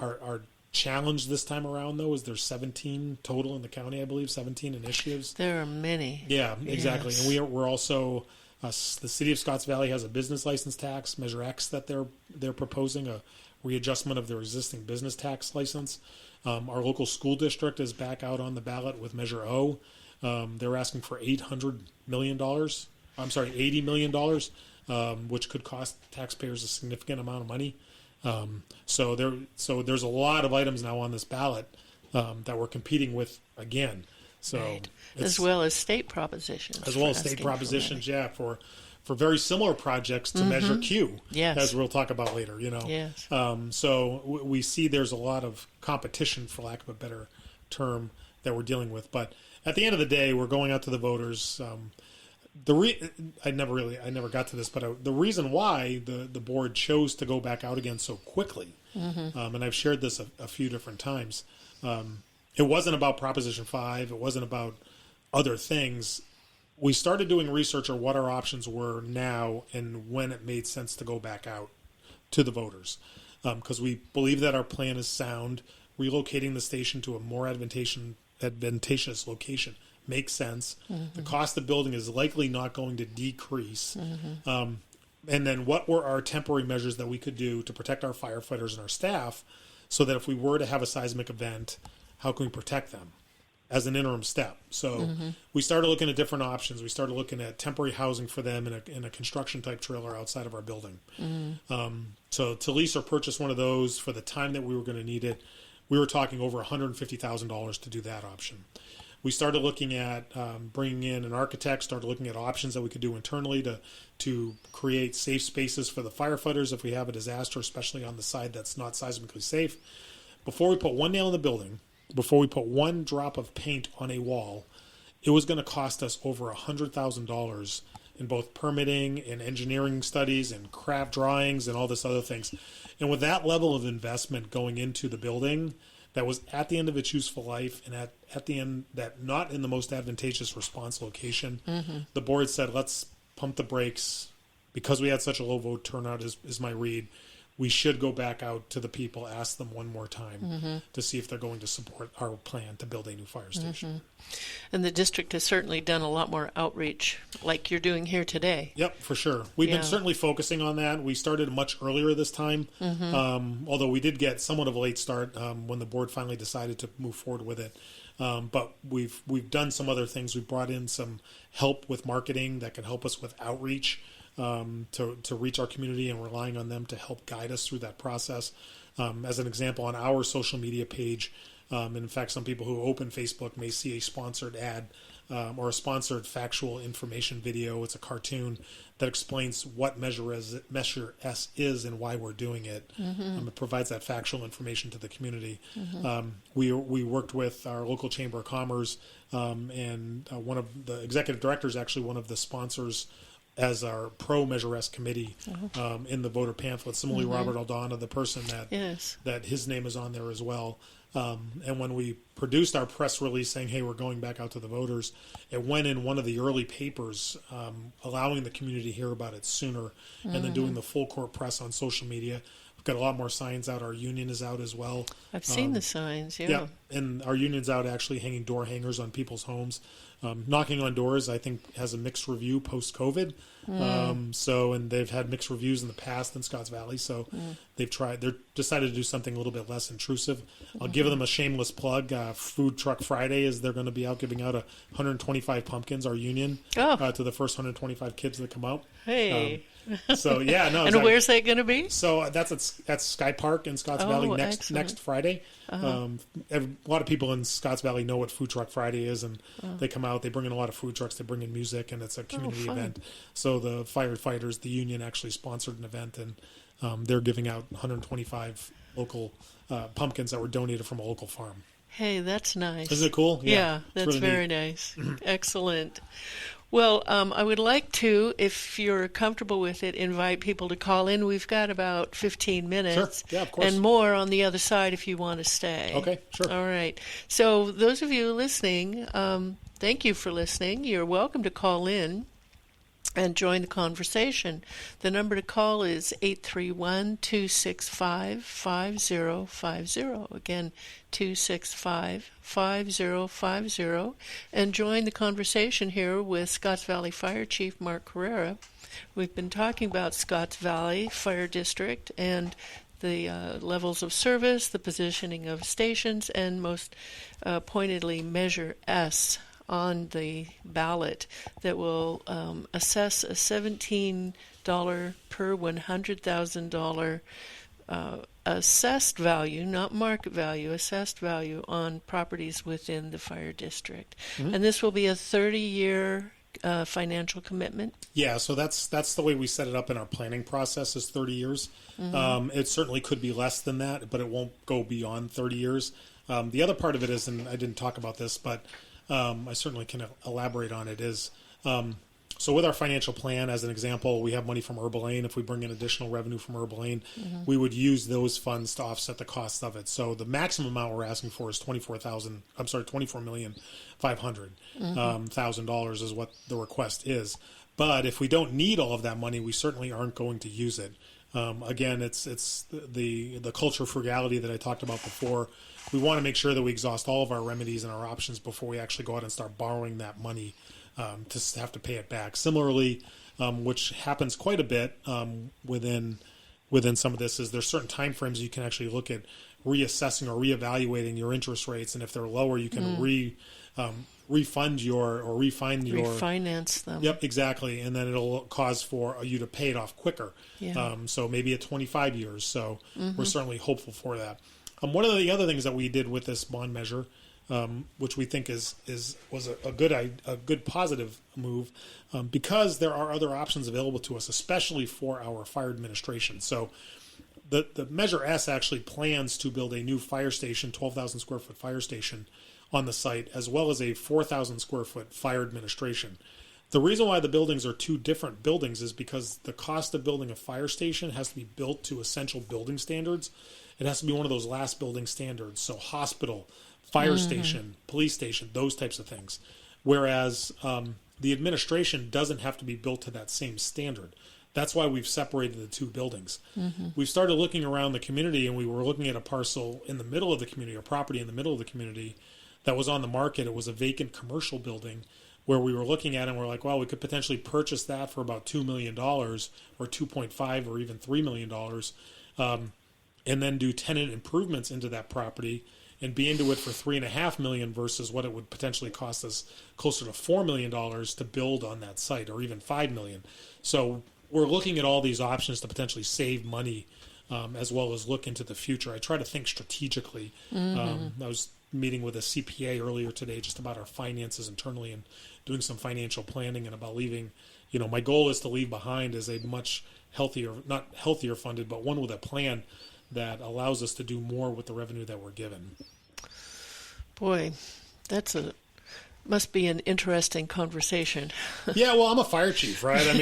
Our challenge this time around, though, is there's 17 total in the county, I believe, 17 initiatives.
There are many.
Yeah, exactly.
Yes.
And we're also, the city of Scotts Valley has a business license tax, Measure X, that they're proposing, a readjustment of their existing business tax license. Our local school district is back out on the ballot with Measure O. They're asking for $80 million, which could cost taxpayers a significant amount of money. So there's a lot of items now on this ballot that we're competing with again. So
as well as state propositions.
As well as state propositions, for very similar projects to Measure Q, as we'll talk about later. You know,
yes.
So we see there's a lot of competition, for lack of a better term, we're dealing with. But at the end of the day, we're going out to the voters. I never got to this, but the reason why the board chose to go back out again so quickly, and I've shared this a few different times, it wasn't about Proposition 5. It wasn't about other things. We started doing research on what our options were now and when it made sense to go back out to the voters, because we believe that our plan is sound. Relocating the station to a more advantageous location makes sense. The cost of building is likely not going to decrease. And then what were our temporary measures that we could do to protect our firefighters and our staff so that if we were to have a seismic event, how can we protect them as an interim step? So we started looking at different options. We started looking at temporary housing for them in a construction type trailer outside of our building. So to lease or purchase one of those for the time that we were going to need it, we were talking over $150,000 to do that option. We started looking at bringing in an architect, started looking at options that we could do internally to create safe spaces for the firefighters if we have a disaster, especially on the side that's not seismically safe. Before we put one nail in the building, before we put one drop of paint on a wall, it was going to cost us over $100,000 in both permitting and engineering studies and craft drawings and all this other things. And with that level of investment going into the building, that was at the end of its useful life and at the end that not in the most advantageous response location, the board said, let's pump the brakes. Because we had such a low vote turnout, is my read, we should go back out to the people, ask them one more time to see if they're going to support our plan to build a new fire station.
And the district has certainly done a lot more outreach like you're doing here today.
Yep, for sure. We've been certainly focusing on that. We started much earlier this time, although we did get somewhat of a late start when the board finally decided to move forward with it. But we've done some other things. We brought in some help with marketing that can help us with outreach. To reach our community and relying on them to help guide us through that process. As an example, on our social media page, and in fact, some people who open Facebook may see a sponsored ad or a sponsored factual information video. It's a cartoon that explains what Measure S is and why we're doing it. It provides that factual information to the community. We worked with our local Chamber of Commerce, and one of the executive directors, actually one of the sponsors as our pro Measure S committee in the voter pamphlet. Similarly, Robert Aldana, the person that his name is on there as well. And when we produced our press release saying, hey, we're going back out to the voters, it went in one of the early papers, allowing the community to hear about it sooner, and then doing the full court press on social media. We've got a lot more signs out. Our union is out as well. I've seen the signs, yeah. And our union's out actually hanging door hangers on people's homes. Knocking on doors, I think, has a mixed review post-COVID. And they've had mixed reviews in the past in Scotts Valley. So they've decided to do something a little bit less intrusive. I'll give them a shameless plug. Food Truck Friday is they're going to be out giving out 125 pumpkins, our union, to the first 125 kids that come out. Hey. So yeah, no. And where's that going to be? So that's at Sky Park in Scotts Valley next Friday. A lot of people in Scotts Valley know what Food Truck Friday is, and they come out. They bring in a lot of food trucks. They bring in music, and it's a community event. So the firefighters, the union, actually sponsored an event, and they're giving out 125 local pumpkins that were donated from a local farm. Hey, that's nice. Isn't it cool? Yeah, that's really very nice. Excellent. Well, I would like to, if you're comfortable with it, invite people to call in. We've got about 15 minutes. Sure. Yeah, of course. And more on the other side if you want to stay. Okay, sure. All right. So those of you listening, thank you for listening. You're welcome to call in and join the conversation. The number to call is 831-265-5050. Again, 265-5050. And join the conversation here with Scotts Valley Fire Chief Mark Correira. We've been talking about Scotts Valley Fire District and the levels of service, the positioning of stations, and most pointedly Measure S on the ballot that will assess a $17 per $100,000 assessed value, not market value, assessed value on properties within the fire district. And this will be a 30-year financial commitment? Yeah, so that's the way we set it up in our planning process is 30 years. It certainly could be less than that, but it won't go beyond 30 years. The other part of it is, and I didn't talk about this, but I certainly can elaborate on it, is so with our financial plan, as an example, we have money from Herbal Lane. If we bring in additional revenue from Herbal Lane, we would use those funds to offset the cost of it. So the maximum amount we're asking for is $24,500,000 is what the request is. But if we don't need all of that money, we certainly aren't going to use it. Again, it's the culture of frugality that I talked about before. We want to make sure that we exhaust all of our remedies and our options before we actually go out and start borrowing that money to have to pay it back. Similarly, which happens quite a bit within some of this, is there's certain time frames you can actually look at reassessing or reevaluating your interest rates, and if they're lower, you can
refinance them.
Yep, exactly, and then it'll cause for you to pay it off quicker.
Yeah.
So maybe at 25 years. So we're certainly hopeful for that. One of the other things that we did with this bond measure, which we think was a good positive move, because there are other options available to us, especially for our fire administration. So the Measure S actually plans to build a new fire station, 12,000 square foot fire station on the site, as well as a 4,000 square foot fire administration. The reason why the buildings are two different buildings is because the cost of building a fire station has to be built to essential building standards. It has to be one of those last building standards. So hospital, fire station, police station, those types of things. Whereas the administration doesn't have to be built to that same standard. That's why we've separated the two buildings. We've started looking around the community, and we were looking at a parcel in the middle of the community, a property in the middle of the community that was on the market. It was a vacant commercial building where we were looking at it, and we're like, well, we could potentially purchase that for about $2 million or 2.5 or even $3 million, and then do tenant improvements into that property and be into it for $3.5 million versus what it would potentially cost us closer to $4 million to build on that site, or even $5 million. So we're looking at all these options to potentially save money, as well as look into the future. I try to think strategically. I was meeting with a CPA earlier today just about our finances internally and doing some financial planning, and about leaving, my goal is to leave behind is a much healthier, not healthier funded, but one with a plan that allows us to do more with the revenue that we're given. Boy,
must be an interesting conversation.
Yeah, well, I'm a fire chief, right? I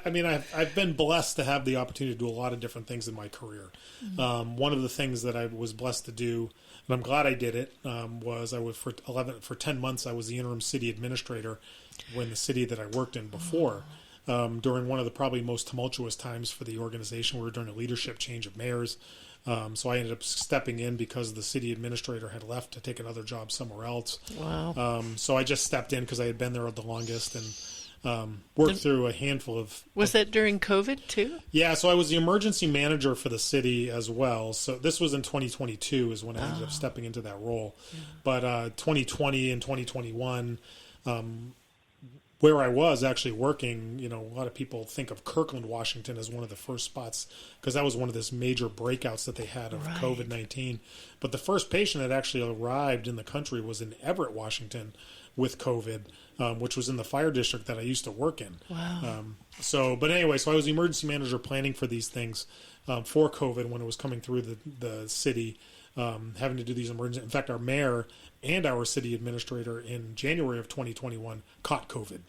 mean, I've been blessed to have the opportunity to do a lot of different things in my career. One of the things that I was blessed to do, and I'm glad I did it, was for 10 months I was the interim city administrator when the city that I worked in before. During one of the probably most tumultuous times for the organization. We were during a leadership change of mayors. So I ended up stepping in because the city administrator had left to take another job somewhere else.
Wow.
So I just stepped in because I had been there the longest and worked through a handful of...
Was that during COVID too?
Yeah, so I was the emergency manager for the city as well. So this was in 2022 is when I ended up stepping into that role. Yeah. But 2020 and 2021... where I was actually working, a lot of people think of Kirkland, Washington as one of the first spots because that was one of those major breakouts that they had of COVID-19. But the first patient that actually arrived in the country was in Everett, Washington with COVID, which was in the fire district that I used to work in.
Wow.
But anyway, so I was the emergency manager planning for these things for COVID when it was coming through the city, having to do these emergency. In fact, our mayor and our city administrator in January of 2021 caught COVID.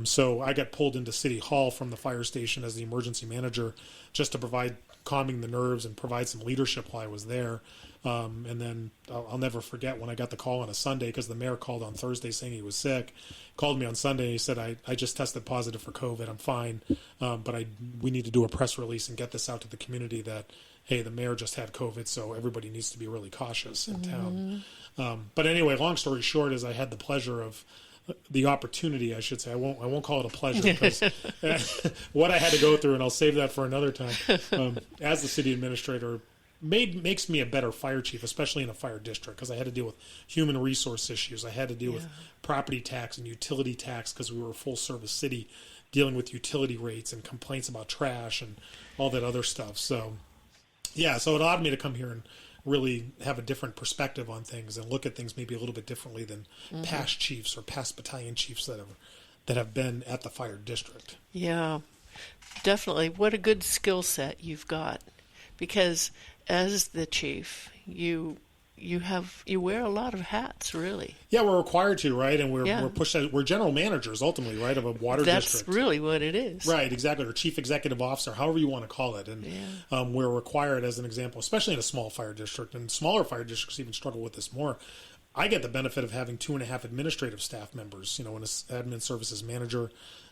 So I got pulled into City Hall from the fire station as the emergency manager just to provide calming the nerves and provide some leadership while I was there. And then I'll never forget when I got the call on a Sunday because the mayor called on Thursday saying he was sick, called me on Sunday and he said, I just tested positive for COVID. I'm fine. But we need to do a press release and get this out to the community that, hey, the mayor just had COVID, so everybody needs to be really cautious in town. But anyway, long story short is I had the pleasure of the opportunity, I should say. I won't call it a pleasure because what I had to go through, and I'll save that for another time. As the city administrator, makes me a better fire chief, especially in a fire district, because I had to deal with human resource issues. I had to deal with property tax and utility tax because we were a full service city, dealing with utility rates and complaints about trash and all that other stuff. So it allowed me to come here and really have a different perspective on things and look at things maybe a little bit differently than past chiefs or past battalion chiefs that have been at the fire district.
Yeah, definitely. What a good skill set you've got. Because as the chief, you wear a lot of hats, really.
Yeah, we're required to, right? And we're pushed. We're general managers ultimately, right, of a water district.
That's really what it is,
right? Exactly, or chief executive officer, however you want to call it. And we're required, as an example, especially in a small fire district, and smaller fire districts even struggle with this more. I get the benefit of having 2.5 administrative staff members. An admin services manager.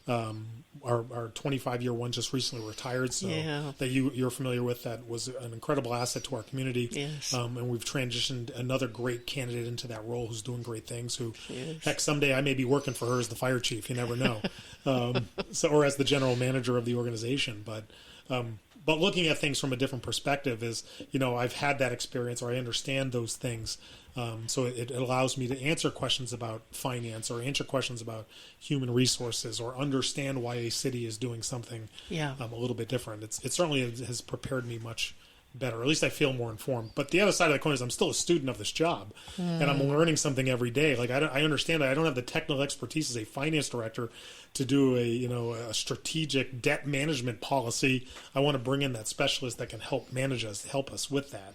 Our 25-year one just recently retired, so that you're familiar with. That was an incredible asset to our community.
Yes.
And we've transitioned another great candidate into that role who's doing great things. Heck, someday I may be working for her as the fire chief. You never know. Or as the general manager of the organization. But looking at things from a different perspective is, I've had that experience, or I understand those things. So it allows me to answer questions about finance, or answer questions about human resources, or understand why a city is doing something a little bit different. It certainly has prepared me much better. At least I feel more informed. But the other side of the coin is I'm still a student of this job, and I'm learning something every day. Like I understand that I don't have the technical expertise as a finance director to do a strategic debt management policy. I want to bring in that specialist that can help us with that.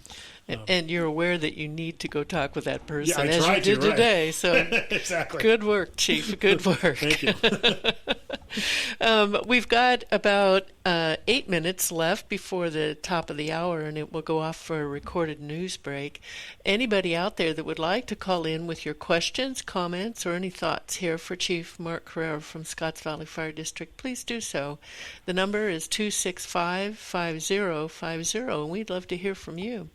And you're aware that you need to go talk with that person,
as
you did today. So
exactly.
Good work, Chief. Good work.
Thank you.
We've got about 8 minutes left before the top of the hour, and it will go off for a recorded news break. Anybody out there that would like to call in with your questions, comments, or any thoughts here for Chief Mark Correira from Scotts Valley Fire District, please do so. The number is 265-5050, and we'd love to hear from you.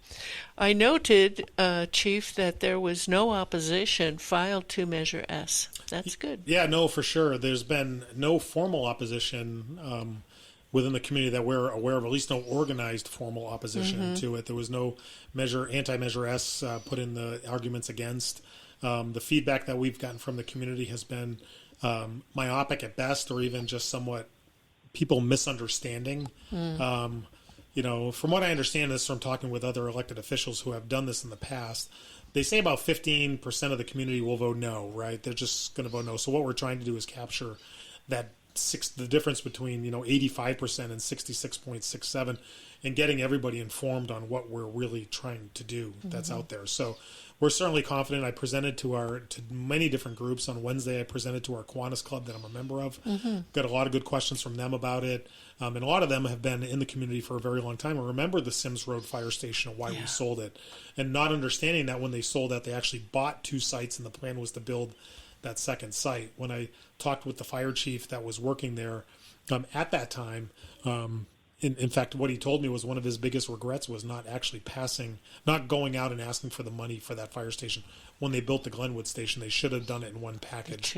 I noted, Chief, that there was no opposition filed to Measure S. That's good. Yeah,
no, for sure. There's been no formal opposition within the community that we're aware of, at least no organized formal opposition to it. There was no anti-Measure S put in the arguments against. The feedback that we've gotten from the community has been myopic at best, or even just somewhat people misunderstanding. From what I understand this from talking with other elected officials who have done this in the past, they say about 15% of the community will vote no, right? They're just going to vote no. So what we're trying to do is capture the difference between 85% and 66.67, and getting everybody informed on what we're really trying to do that's out there. So we're certainly confident. I presented to many different groups. On Wednesday, I presented to our Kiwanis Club that I'm a member of. Got a lot of good questions from them about it. And a lot of them have been in the community for a very long time and remember the Sims Road Fire Station and why we sold it. And not understanding that when they sold that, they actually bought 2 sites and the plan was to build that second site. When I talked with the fire chief that was working there at that time, in fact, what he told me was one of his biggest regrets was not going out and asking for the money for that fire station. When they built the Glenwood station, they should have done it in one package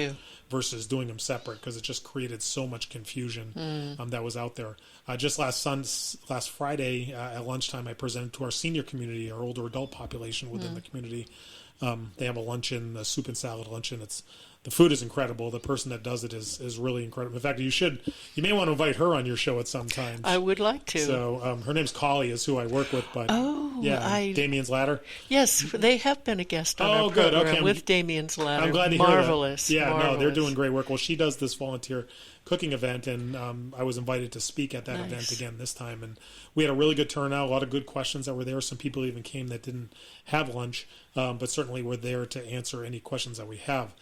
versus doing them separate, because it just created so much confusion that was out there. Just last Friday at lunchtime, I presented to our senior community, our older adult population within the community. They have a luncheon, a soup and salad luncheon. The food is incredible. The person that does it is really incredible. In fact, you may want to invite her on your show at some time.
I would like to.
So her name's Collie, is who I work with. But Damien's Ladder.
Yes, they have been a guest on our program with Damien's Ladder.
I'm glad to
Marvelous.
hear that. Yeah,
marvelous.
No, they're doing great work. Well, she does this volunteer cooking event, and I was invited to speak at that event again this time. And we had a really good turnout, a lot of good questions that were there. Some people even came that didn't have lunch, but certainly were there to answer any questions that we have.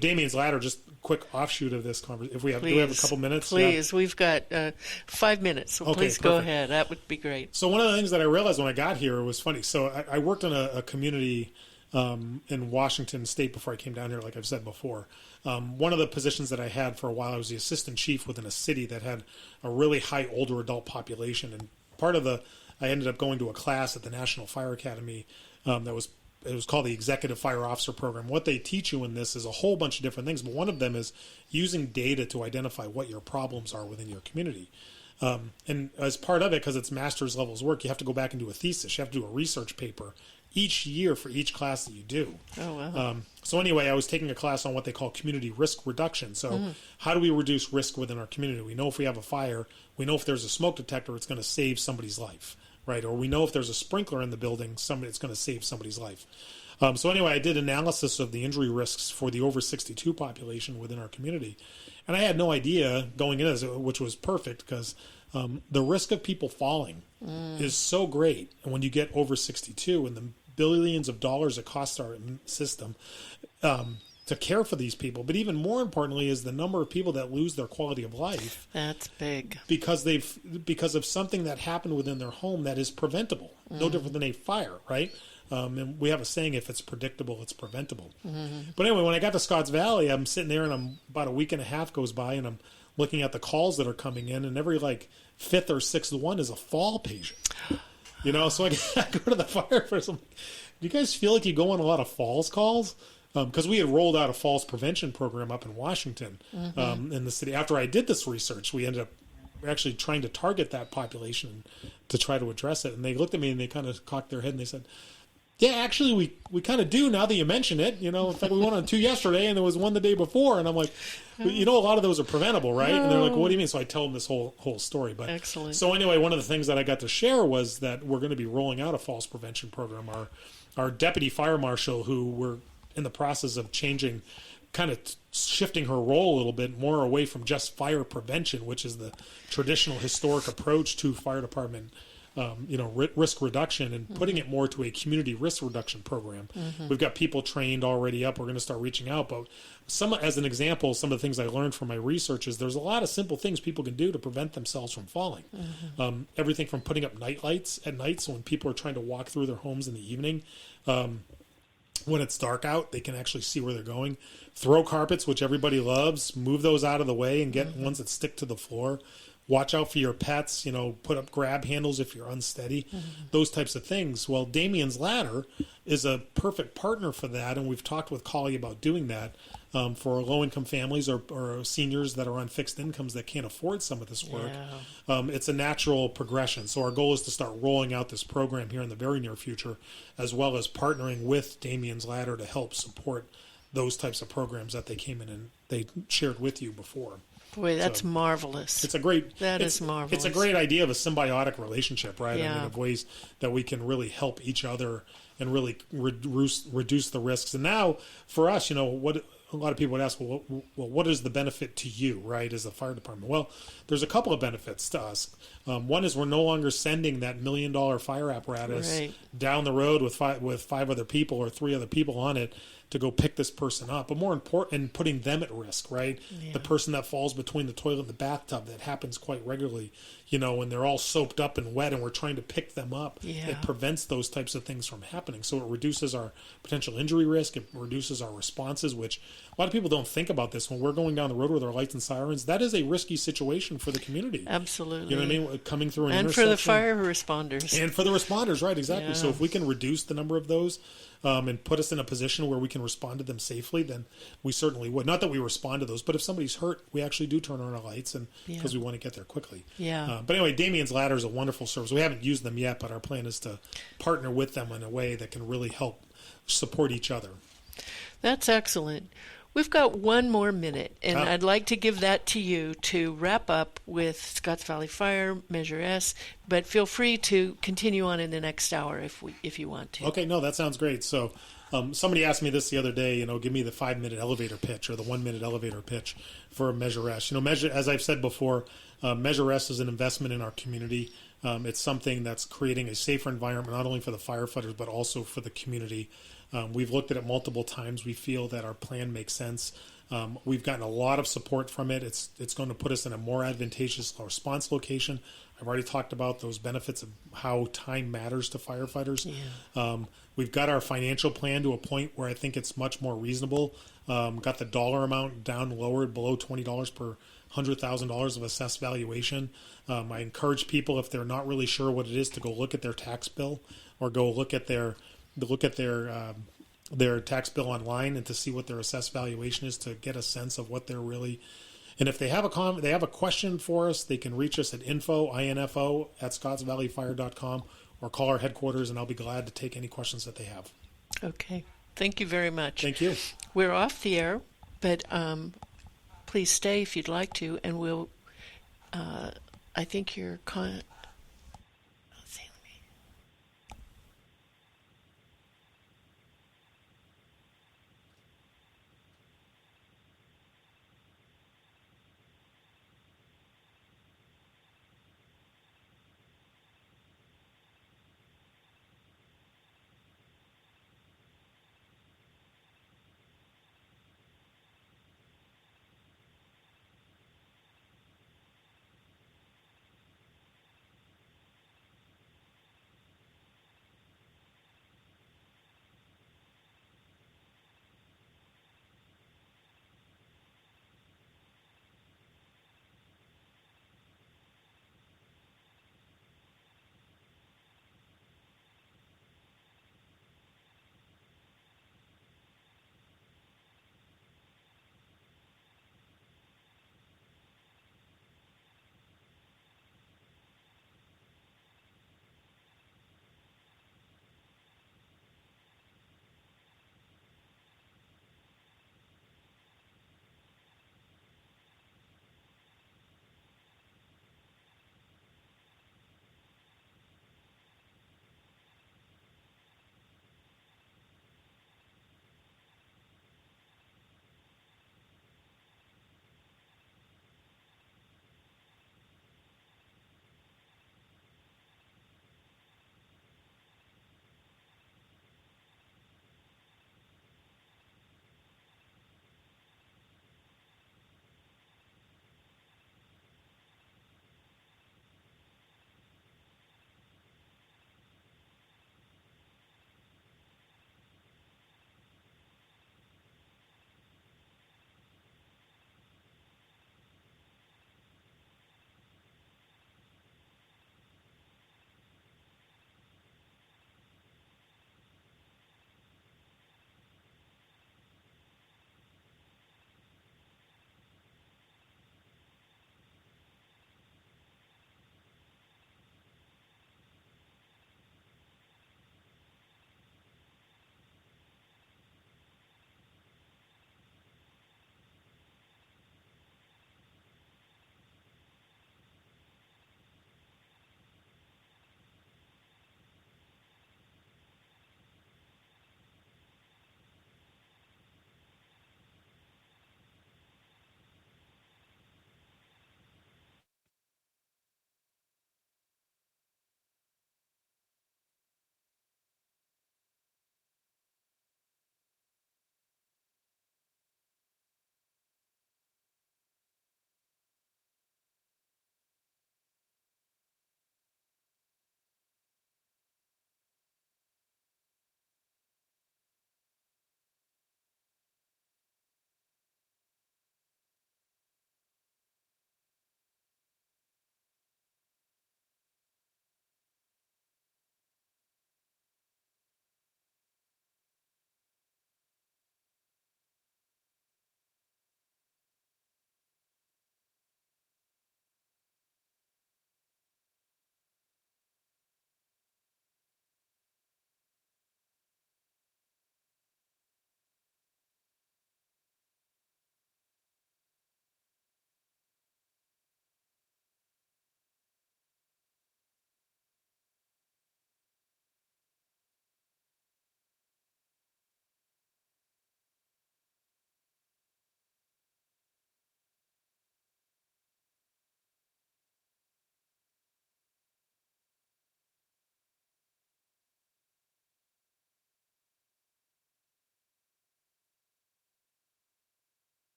Damien's Ladder, just a quick offshoot of this conversation. Do we have a couple minutes?
Please, we've got 5 minutes, so please go ahead. That would be great.
So one of the things that I realized when I got here was funny. So I worked in a community in Washington State before I came down here, like I've said before. One of the positions that I had for a while, I was the assistant chief within a city that had a really high older adult population. And I ended up going to a class at the National Fire Academy it was called the Executive Fire Officer Program. What they teach you in this is a whole bunch of different things, but one of them is using data to identify what your problems are within your community. And as part of it, because it's master's levels work, you have to go back and do a thesis. You have to do a research paper each year for each class that you do.
Oh, wow.
So anyway, I was taking a class on what they call community risk reduction. So how do we reduce risk within our community? We know if we have a fire, we know if there's a smoke detector, it's going to save somebody's life. Right, or we know if there's a sprinkler in the building, it's going to save somebody's life. So anyway, I did analysis of the injury risks for the over 62 population within our community, and I had no idea going into this, which was perfect because the risk of people falling is so great. And when you get over 62 and the billions of dollars it costs our system to care for these people, but even more importantly is the number of people that lose their quality of life.
That's big.
Because of something that happened within their home that is preventable. No different than a fire, right? And we have a saying, if it's predictable, it's preventable. But anyway, when I got to Scotts Valley, I'm sitting there and I'm about a week and a half goes by and I'm looking at the calls that are coming in, and every fifth or sixth one is a fall patient. So I go to the firefighters. I'm like, do you guys feel like you go on a lot of falls calls? Because we had rolled out a falls prevention program up in Washington in the city. After I did this research, we ended up actually trying to target that population to try to address it. And they looked at me and they kind of cocked their head and they said, yeah, actually, we kind of do now that you mention it. In fact, we went on 2 yesterday and there was one the day before. And I'm like, a lot of those are preventable, right? And they're like, what do you mean? So I tell them this whole story. But
excellent.
So anyway, one of the things that I got to share was that we're going to be rolling out a falls prevention program. Our deputy fire marshal, who we're in the process of changing, kind of shifting her role a little bit more away from just fire prevention, which is the traditional historic approach to fire department risk reduction, and putting it more to a community risk reduction program. We've got people trained already up. We're going to start reaching out. But as an example, some of the things I learned from my research is there's a lot of simple things people can do to prevent themselves from falling. Everything from putting up night lights at night, so when people are trying to walk through their homes in the evening, when it's dark out, they can actually see where they're going. Throw carpets, which everybody loves. Move those out of the way and get ones that stick to the floor. Watch out for your pets, put up grab handles if you're unsteady, those types of things. Well, Damien's Ladder is a perfect partner for that, and we've talked with Collie about doing that for low-income families or seniors that are on fixed incomes that can't afford some of this work. Yeah. It's a natural progression. So our goal is to start rolling out this program here in the very near future, as well as partnering with Damien's Ladder to help support those types of programs that they came in and they shared with you before.
Boy, that's marvelous.
It's marvelous. It's a great idea of a symbiotic relationship, right?
Yeah.
Of ways that we can really help each other and really reduce the risks. And now, for us, what a lot of people would ask, well, what is the benefit to you, right, as a fire department? Well, there's a couple of benefits to us. One is we're no longer sending that $1 million fire apparatus down the road with five other people or 3 other people on it to go pick this person up, but more important, putting them at risk, right? Yeah. The person that falls between the toilet and the bathtub, that happens quite regularly, when they're all soaped up and wet and we're trying to pick them up. Yeah. It prevents those types of things from happening. So it reduces our potential injury risk. It reduces our responses, which a lot of people don't think about this. When we're going down the road with our lights and sirens, that is a risky situation for the community.
Absolutely.
You know what I mean? Coming through an
intersection. And for the fire responders.
And for the responders, right, exactly. Yeah. So if we can reduce the number of those, and put us in a position where we can respond to them safely, then we certainly would. Not that we respond to those, but if somebody's hurt, we actually do turn on our lights, and because we want to get there quickly. Yeah. But anyway, Damien's Ladder is a wonderful service. We haven't used them yet, but our plan is to partner with them in a way that can really help support each other.
That's excellent. We've got 1 more minute, and I'd like to give that to you to wrap up with Scotts Valley Fire, Measure S, but feel free to continue on in the next hour if you want to.
Okay, no, that sounds great. So somebody asked me this the other day, give me the 5-minute elevator pitch or the 1-minute elevator pitch for Measure S. As I've said before, Measure S is an investment in our community. It's something that's creating a safer environment, not only for the firefighters, but also for the community. We've looked at it multiple times. We feel that our plan makes sense. We've gotten a lot of support from it. It's going to put us in a more advantageous response location. I've already talked about those benefits of how time matters to firefighters. Yeah. We've got our financial plan to a point where I think it's much more reasonable. Got the dollar amount down lowered below $20 per $100,000 of assessed valuation. I encourage people, if they're not really sure what it is, to go look at their tax bill or go look at their tax bill online and to see what their assessed valuation is, to get a sense of what they're really. And if they have a question for us, they can reach us at info at scottsvalleyfire.com or call our headquarters, and I'll be glad to take any questions that they have.
Okay. Thank you very much.
Thank you.
We're off the air, but please stay if you'd like to, and we'll. I think your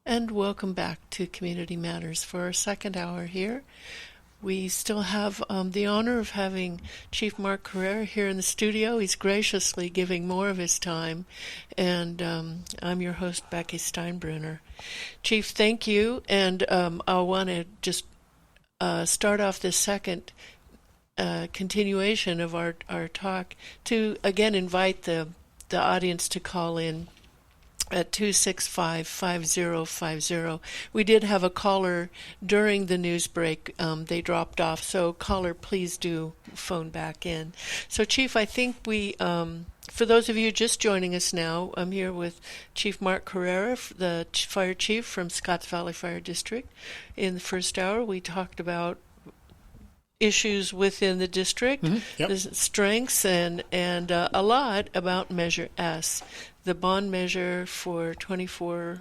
And welcome back to Community Matters for our second hour here. We still have the honor of having Chief Mark Correira here in the studio. He's graciously giving more of his time, and I'm your host, Becky Steinbrenner. Chief, thank you, and I want to just start off this second continuation of our talk to, again, invite the audience to call in at 265-5050. We did have a caller during the news break. They dropped off, so caller, please do phone back in. So, Chief, I think we, for those of you just joining us now, I'm here with Chief Mark Correira, the fire chief from Scotts Valley Fire District. In the first hour, we talked about issues within the district, the strengths, and a lot about Measure S, the bond measure for $24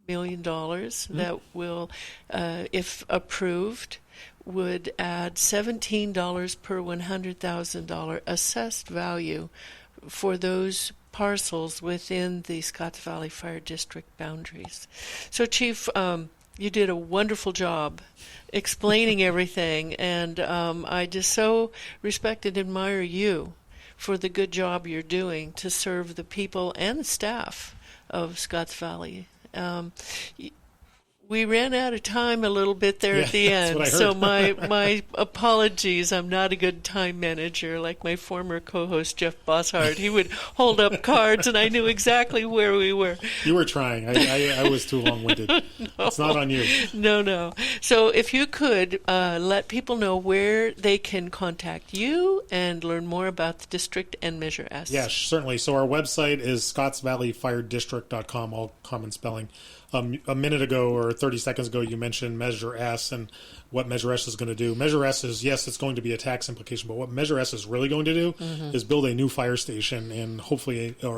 million that will, if approved, would add $17 per $100,000 assessed value for those parcels within the Scotts Valley Fire District boundaries. So, Chief, you did a wonderful job explaining everything, and I just so respect and admire you for the good job you're doing to serve the people and the staff of Scotts Valley. We ran out of time a little bit there at the end, so my apologies. I'm not a good time manager like my former co-host Jeff Bosshard. He would hold up cards, and I knew exactly where we were.
You were trying. I was too long-winded. No. It's not on you.
No. So if you could let people know where they can contact you and learn more about the district and Measure S.
Yeah, certainly. So our website is scottsvalleyfiredistrict.com, all common spelling. A minute ago or 30 seconds ago, you mentioned Measure S and what Measure S is going to do. Measure S is, yes, it's going to be a tax implication, but what Measure S is really going to do is build a new fire station and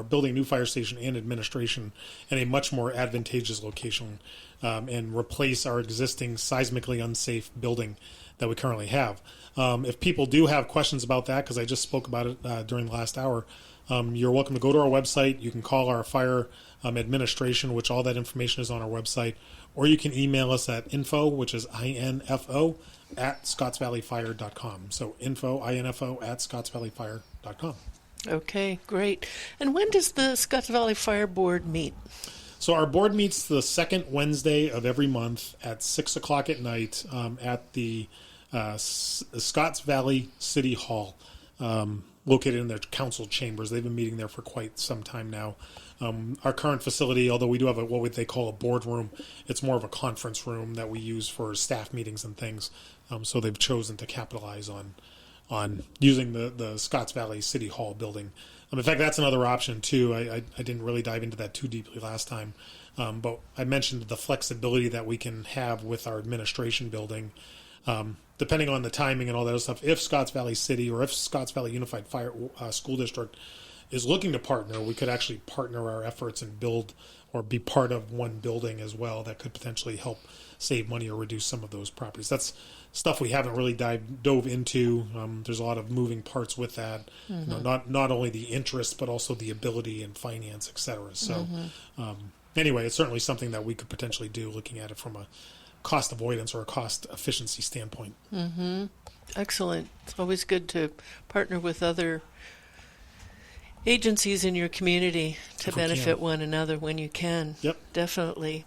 building a new fire station and administration in a much more advantageous location and replace our existing seismically unsafe building that we currently have. If people do have questions about that, because I just spoke about it during the last hour, you're welcome to go to our website. You can call our fire administration, which all that information is on our website, or you can email us at info, which is info, at scottsvalleyfire.com. So info, at scottsvalleyfire.com.
Okay, great. And when does the Scotts Valley Fire Board meet?
So our board meets the second Wednesday of every month at 6 o'clock at night at the Scotts Valley City Hall, located in their council chambers. They've been meeting there for quite some time now. Our current facility, although we do have what they call a boardroom, it's more of a conference room that we use for staff meetings and things. So they've chosen to capitalize on using the Scotts Valley City Hall building. In fact, that's another option too. I didn't really dive into that too deeply last time, but I mentioned the flexibility that we can have with our administration building. Depending on the timing and all that other stuff, if Scotts Valley City or if Scotts Valley Unified Fire School District is looking to partner, we could actually partner our efforts and build or be part of one building as well that could potentially help save money or reduce some of those properties. That's stuff we haven't really dove into. There's a lot of moving parts with that. You know, not only the interest, but also the ability and finance, et cetera. So anyway, it's certainly something that we could potentially do, looking at it from a cost avoidance or a cost efficiency standpoint.
Excellent. It's always good to partner with other agencies in your community to benefit one another when you can.
Yep.
Definitely.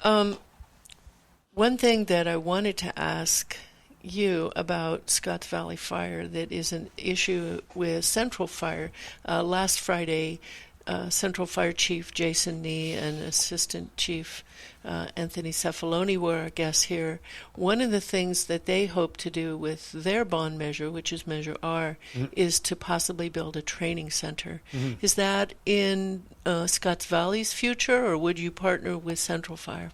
One thing that I wanted to ask you about Scotts Valley Fire that is an issue with Central Fire. Last Friday, Central Fire Chief Jason Nee and Assistant Chief Anthony Cefaloni were our guests here. One of the things that they hope to do with their bond measure, which is Measure R, is to possibly build a training center. Is that in Scotts Valley's future, or would you partner with Central Fire?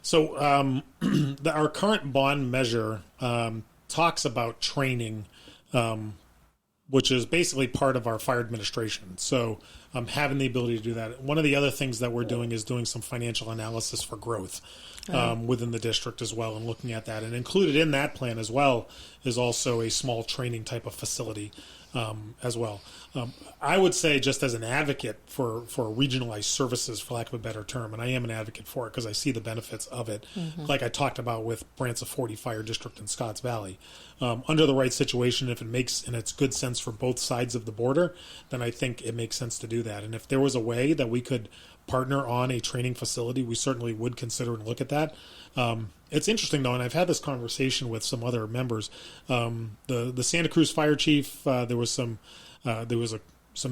So our current bond measure talks about training, which is basically part of our fire administration. So having the ability to do that. One of the other things that we're doing is doing some financial analysis for growth within the district as well, and looking at that. And included in that plan as well is also a small training type of facility. as well. I would say, just as an advocate for regionalized services, for lack of a better term, and I am an advocate for it because I see the benefits of it, like I talked about with Brant's 40 Fire District in Scotts Valley. Under the right situation, if it makes and it's good sense for both sides of the border, then I think it makes sense to do that. And if there was a way that we could partner on a training facility, we certainly would consider and look at that. It's interesting, though, and I've had this conversation with some other members. The Santa Cruz fire chief, there was some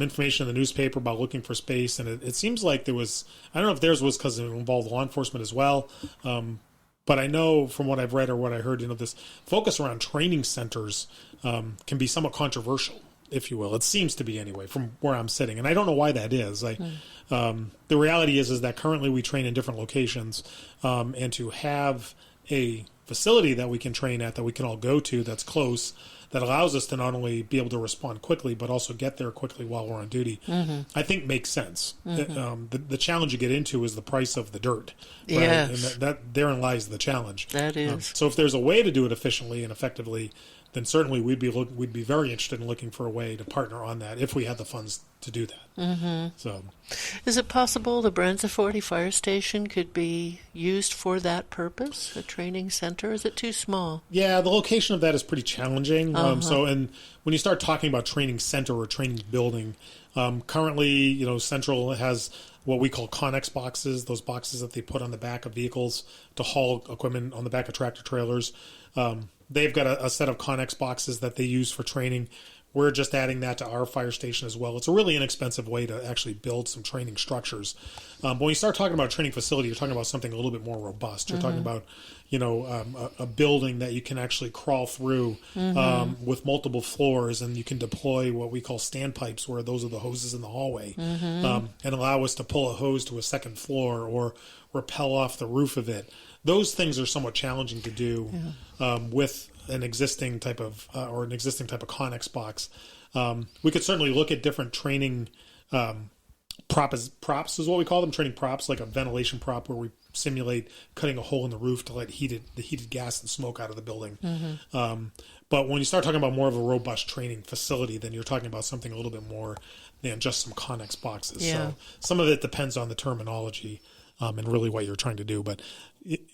information in the newspaper about looking for space, and it seems like there was, I don't know if theirs was because it involved law enforcement as well, but I know from what I've read or what I heard, this focus around training centers can be somewhat controversial, if you will. It seems to be anyway, from where I'm sitting, and I don't know why that is. The reality is that currently we train in different locations, and to have a facility that we can train at, that we can all go to, that's close, that allows us to not only be able to respond quickly, but also get there quickly while we're on duty, I think makes sense. The challenge you get into is the price of the dirt. Right?
Yes.
And that therein lies the challenge.
That is.
So if there's a way to do it efficiently and effectively, then certainly we'd be very interested in looking for a way to partner on that if we had the funds to do that. So,
is it possible the Bransford Fire Station could be used for that purpose, a training center? Is it too small?
Yeah, the location of that is pretty challenging. And when you start talking about training center or training building, currently, Central has what we call Connex boxes, those boxes that they put on the back of vehicles to haul equipment on the back of tractor trailers. They've got a set of Connex boxes that they use for training. We're just adding that to our fire station as well. It's a really inexpensive way to actually build some training structures. But when you start talking about a training facility, you're talking about something a little bit more robust. You're talking about, a building that you can actually crawl through with multiple floors, and you can deploy what we call standpipes, where those are the hoses in the hallway, and allow us to pull a hose to a second floor or rappel off the roof of it. Those things are somewhat challenging to do with an existing type of Connex box. We could certainly look at different training props is what we call them, training props, like a ventilation prop where we simulate cutting a hole in the roof to let the heated gas and smoke out of the building. But when you start talking about more of a robust training facility, then you're talking about something a little bit more than just some Connex boxes.
Yeah.
So some of it depends on the terminology and really what you're trying to do. But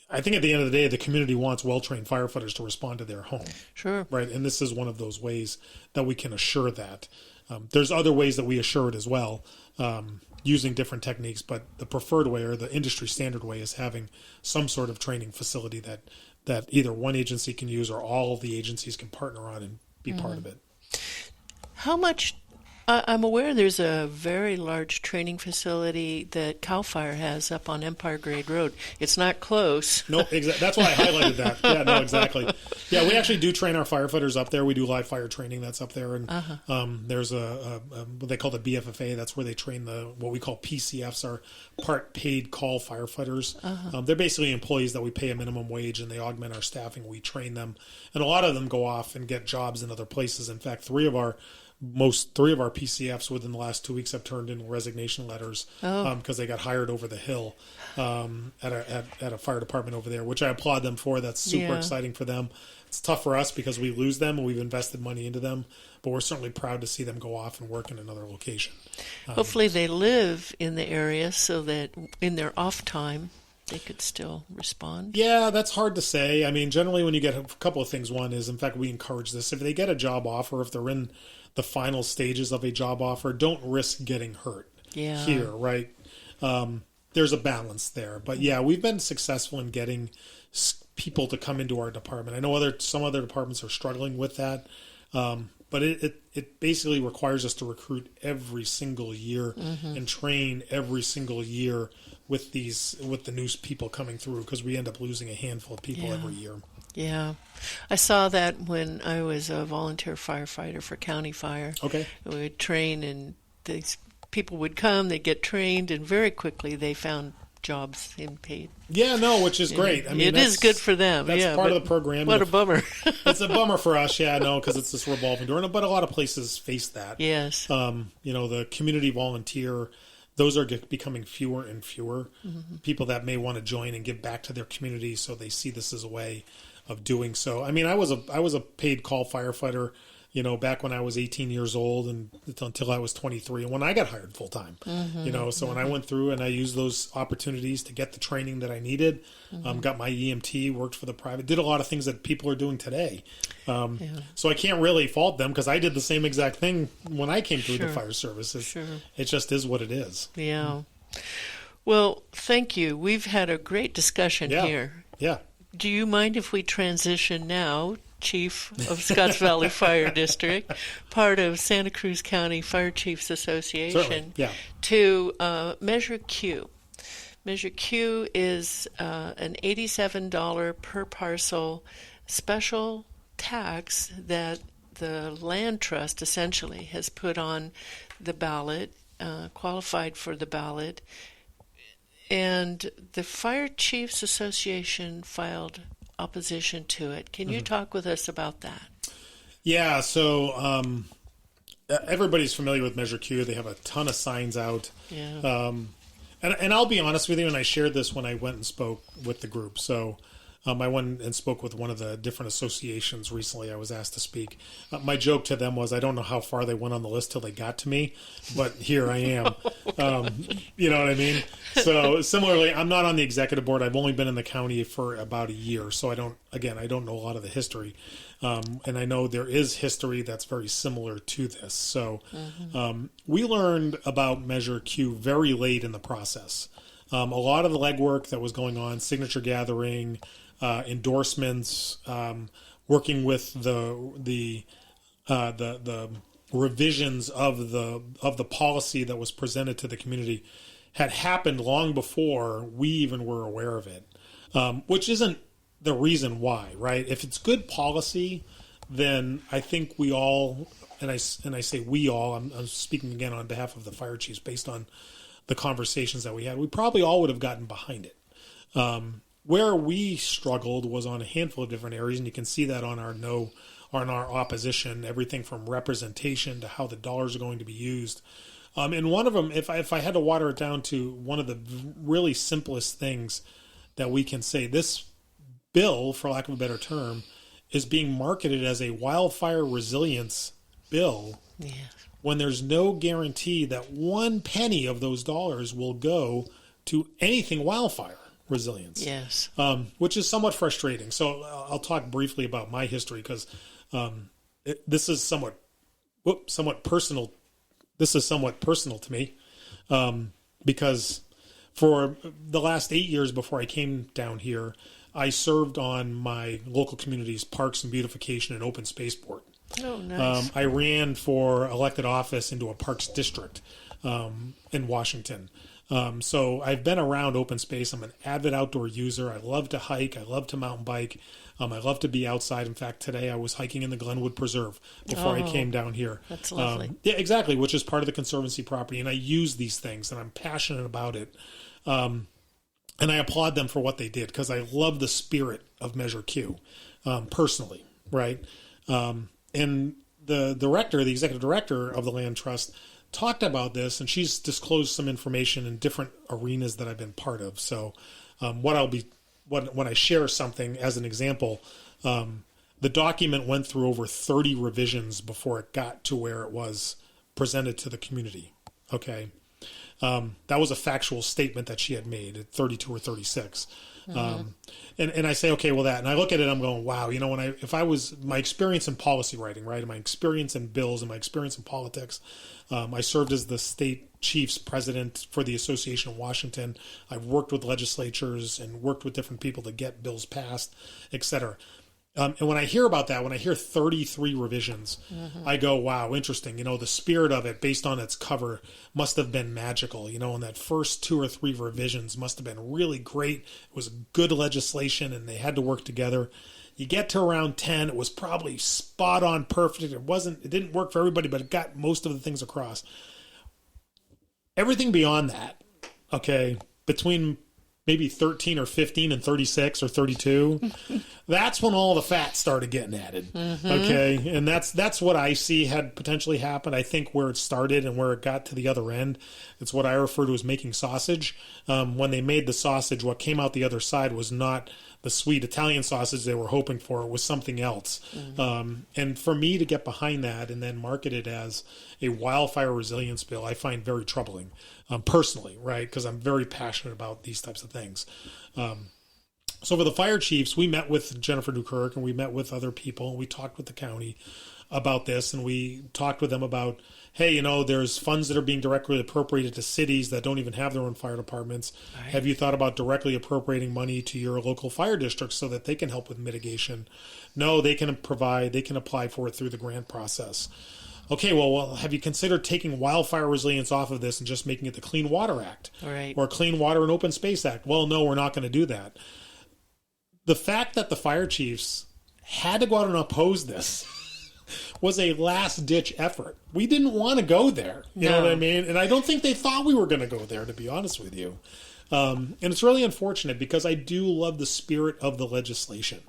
I think at the end of the day, the community wants well-trained firefighters to respond to their home.
Sure.
Right. And this is one of those ways that we can assure that. There's other ways that we assure it as well, using different techniques, but the preferred way or the industry standard way is having some sort of training facility that either one agency can use or all of the agencies can partner on and be part of it.
How much? I'm aware there's a very large training facility that CAL FIRE has up on Empire Grade Road. It's not close.
No, exactly. That's why I highlighted that. Yeah, no, exactly. Yeah, we actually do train our firefighters up there. We do live fire training that's up there, and there's what they call the BFFA. That's where they train what we call PCFs, our part paid call firefighters. They're basically employees that we pay a minimum wage, and they augment our staffing. We train them, and a lot of them go off and get jobs in other places. In fact, three of our PCFs within the last 2 weeks have turned in resignation letters because they got hired over the hill at a fire department over there, which I applaud them for. That's super exciting for them. It's tough for us because we lose them and we've invested money into them, but we're certainly proud to see them go off and work in another location.
Hopefully they live in the area so that in their off time they could still respond.
Yeah, that's hard to say. I mean, generally when you get a couple of things, one is, in fact, we encourage this. If they get a job offer, if they're in the final stages of a job offer, don't risk getting hurt here, right? There's a balance there. But yeah, we've been successful in getting people to come into our department. I know some other departments are struggling with that, but it basically requires us to recruit every single year and train every single year with the new people coming through, because we end up losing a handful of people every year.
Yeah. I saw that when I was a volunteer firefighter for County Fire.
Okay.
We would train, and these people would come, they'd get trained, and very quickly they found jobs and paid.
Yeah, no, which is great. I mean,
it is good for them.
That's part of the program.
What a bummer.
It's a bummer for us, because it's this revolving door. But a lot of places face that.
Yes.
The community volunteer, those are becoming fewer and fewer. People that may want to join and give back to their community, so they see this as a way of doing so. I mean, I was a paid call firefighter back when I was 18 years old and until I was 23 and when I got hired full time, so when I went through and I used those opportunities to get the training that I needed, got my EMT, worked for the private, did a lot of things that people are doing today. So I can't really fault them because I did the same exact thing when I came through the fire service. It just is what it is.
Yeah. Well, thank you. We've had a great discussion here.
Yeah.
Do you mind if we transition now, Chief of Scotts Valley Fire District, part of Santa Cruz County Fire Chiefs Association, to Measure Q? Measure Q is an $87 per parcel special tax that the land trust essentially has put on the ballot, qualified for the ballot. And the Fire Chiefs Association filed opposition to it. Can you talk with us about that?
Yeah, so everybody's familiar with Measure Q. They have a ton of signs out.
Yeah.
And I'll be honest with you, and I shared this when I went and spoke with the group. So I went and spoke with one of the different associations recently. I was asked to speak. My joke to them was, I don't know how far they went on the list till they got to me, but here I am. You know what I mean? So similarly, I'm not on the executive board. I've only been in the county for about a year, so I don't know a lot of the history. And I know there is history that's very similar to this. So we learned about Measure Q very late in the process. A lot of the legwork that was going on, signature gathering, endorsements, working with the revisions of the policy that was presented to the community had happened long before we even were aware of it, which isn't the reason why, right? If it's good policy, then I think we all, and I say we all, I'm speaking again on behalf of the fire chiefs based on the conversations that we had, we probably all would have gotten behind it. Where we struggled was on a handful of different areas, and you can see that on our opposition, everything from representation to how the dollars are going to be used. And one of them, if I had to water it down to one of the really simplest things that we can say, this bill, for lack of a better term, is being marketed as a wildfire resilience bill.
Yes.
When there's no guarantee that one penny of those dollars will go to anything wildfire resilience.
Yes.
Which is somewhat frustrating. So I'll talk briefly about my history because this is somewhat personal. This is somewhat personal to me because for the last 8 years before I came down here, I served on my local community's Parks and Beautification and Open Space Board.
Oh, nice.
I ran for elected office into a parks district in Washington. So I've been around open space. I'm an avid outdoor user. I love to hike. I love to mountain bike. I love to be outside. In fact, today I was hiking in the Glenwood Preserve before I came down here.
That's lovely.
Yeah, exactly, which is part of the Conservancy property. And I use these things, and I'm passionate about it. And I applaud them for what they did because I love the spirit of Measure Q personally, right? And the executive director of the Land Trust talked about this, and she's disclosed some information in different arenas that I've been part of. So when I share something as an example, the document went through over 30 revisions before it got to where it was presented to the community. Okay. That was a factual statement that she had made at 32 or 36. And I say, okay, well and I look at it, I'm going, wow, if I was my experience in policy writing, right, and my experience in bills and my experience in politics, I served as the state chief's president for the association in Washington. I've worked with legislatures and worked with different people to get bills passed, et cetera. And when I hear about that, when I hear 33 revisions, I go, wow, interesting. The spirit of it based on its cover must have been magical. And that first 2 or 3 revisions must have been really great. It was good legislation and they had to work together. You get to around 10, it was probably spot on perfect. It didn't work for everybody, but it got most of the things across. Everything beyond that, okay, between maybe 13 or 15 and 36 or 32, that's when all the fat started getting added. Okay. And that's what I see had potentially happened. I think where it started and where it got to the other end, it's what I refer to as making sausage. When they made the sausage, what came out the other side was not the sweet Italian sausage they were hoping for. It was something else. And for me to get behind that and then market it as a wildfire resilience bill, I find very troubling, personally, right? Because I'm very passionate about these types of things. So for the fire chiefs, we met with Jennifer Newkirk and we met with other people. And we talked with the county about this, and we talked with them about, hey, there's funds that are being directly appropriated to cities that don't even have their own fire departments. Right. Have you thought about directly appropriating money to your local fire districts so that they can help with mitigation? No, they can apply for it through the grant process. Okay, well, have you considered taking wildfire resilience off of this and just making it the Clean Water Act?
Right.
Or Clean Water and Open Space Act? Well, no, we're not going to do that. The fact that the fire chiefs had to go out and oppose this was a last-ditch effort. We didn't want to go there. You know what I mean? And I don't think they thought we were going to go there, to be honest with you. And it's really unfortunate because I do love the spirit of the legislation.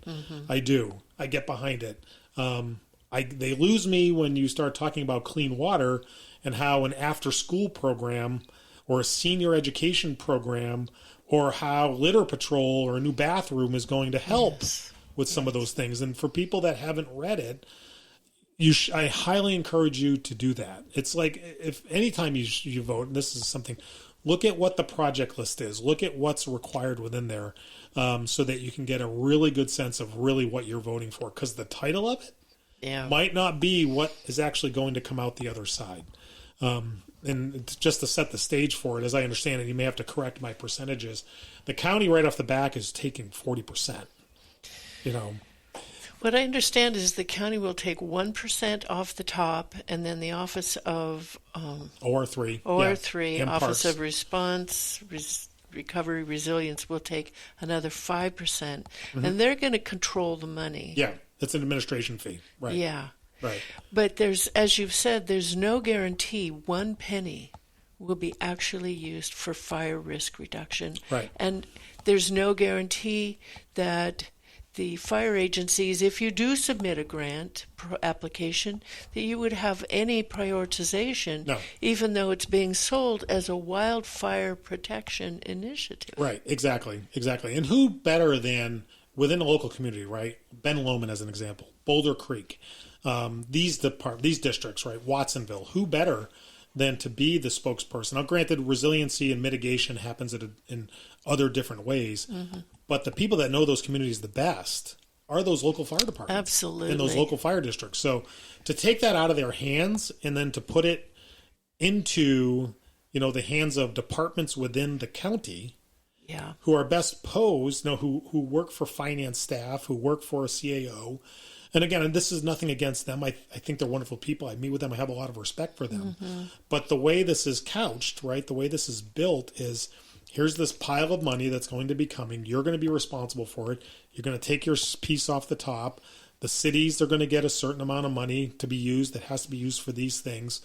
I do. I get behind it. They lose me when you start talking about clean water and how an after-school program or a senior education program or how litter patrol or a new bathroom is going to help with some of those things. And for people that haven't read it, I highly encourage you to do that. It's like if anytime you vote, and this is something, look at what the project list is. Look at what's required within there so that you can get a really good sense of really what you're voting for. Because the title of it might not be what is actually going to come out the other side. And just to set the stage for it, as I understand it, you may have to correct my percentages. The county right off the back is taking 40%.
What I understand is the county will take 1% off the top, and then the Office of
OR3,
Office
Parks.
of Response, Recovery, Resilience will take another 5%, and they're going to control the money.
Yeah, it's an administration fee, right?
Yeah,
right.
But as you've said, there's no guarantee 1 penny will be actually used for fire risk reduction,
right?
And there's no guarantee that the fire agencies, if you do submit a grant application, that you would have any prioritization, even though it's being sold as a wildfire protection initiative.
Right, exactly. And who better than within a local community, right? Ben Lomond as an example, Boulder Creek, these districts, right? Watsonville, who better than to be the spokesperson? Now, granted, resiliency and mitigation happens in other different ways, but the people that know those communities the best are those local fire departments.
Absolutely.
And those local fire districts. So to take that out of their hands and then to put it into, the hands of departments within the county who are best posed, who work for finance staff, who work for a CAO. And again, and this is nothing against them. I think they're wonderful people. I meet with them. I have a lot of respect for them. But the way this is couched, right, the way this is built is, here's this pile of money that's going to be coming. You're going to be responsible for it. You're going to take your piece off the top. The cities are going to get a certain amount of money to be used that has to be used for these things.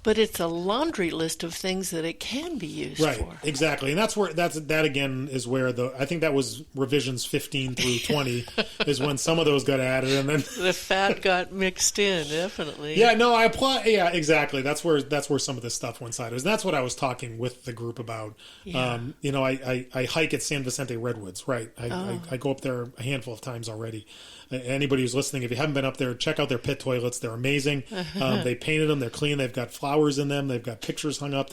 But it's a laundry list of things that it can be used
for.
Right,
exactly. And that again is where I think that was revisions 15 through 20 is when some of those got added, and then
the fat got mixed in, definitely.
Yeah, no, I apply. Yeah, exactly. That's where some of this stuff went sideways. And that's what I was talking with the group about. Yeah. I hike at San Vicente Redwoods, right? I go up there a handful of times already. Anybody who's listening, if you haven't been up there, check out their pit toilets. They're amazing. They painted them. They're clean. They've got flowers in them. They've got pictures hung up.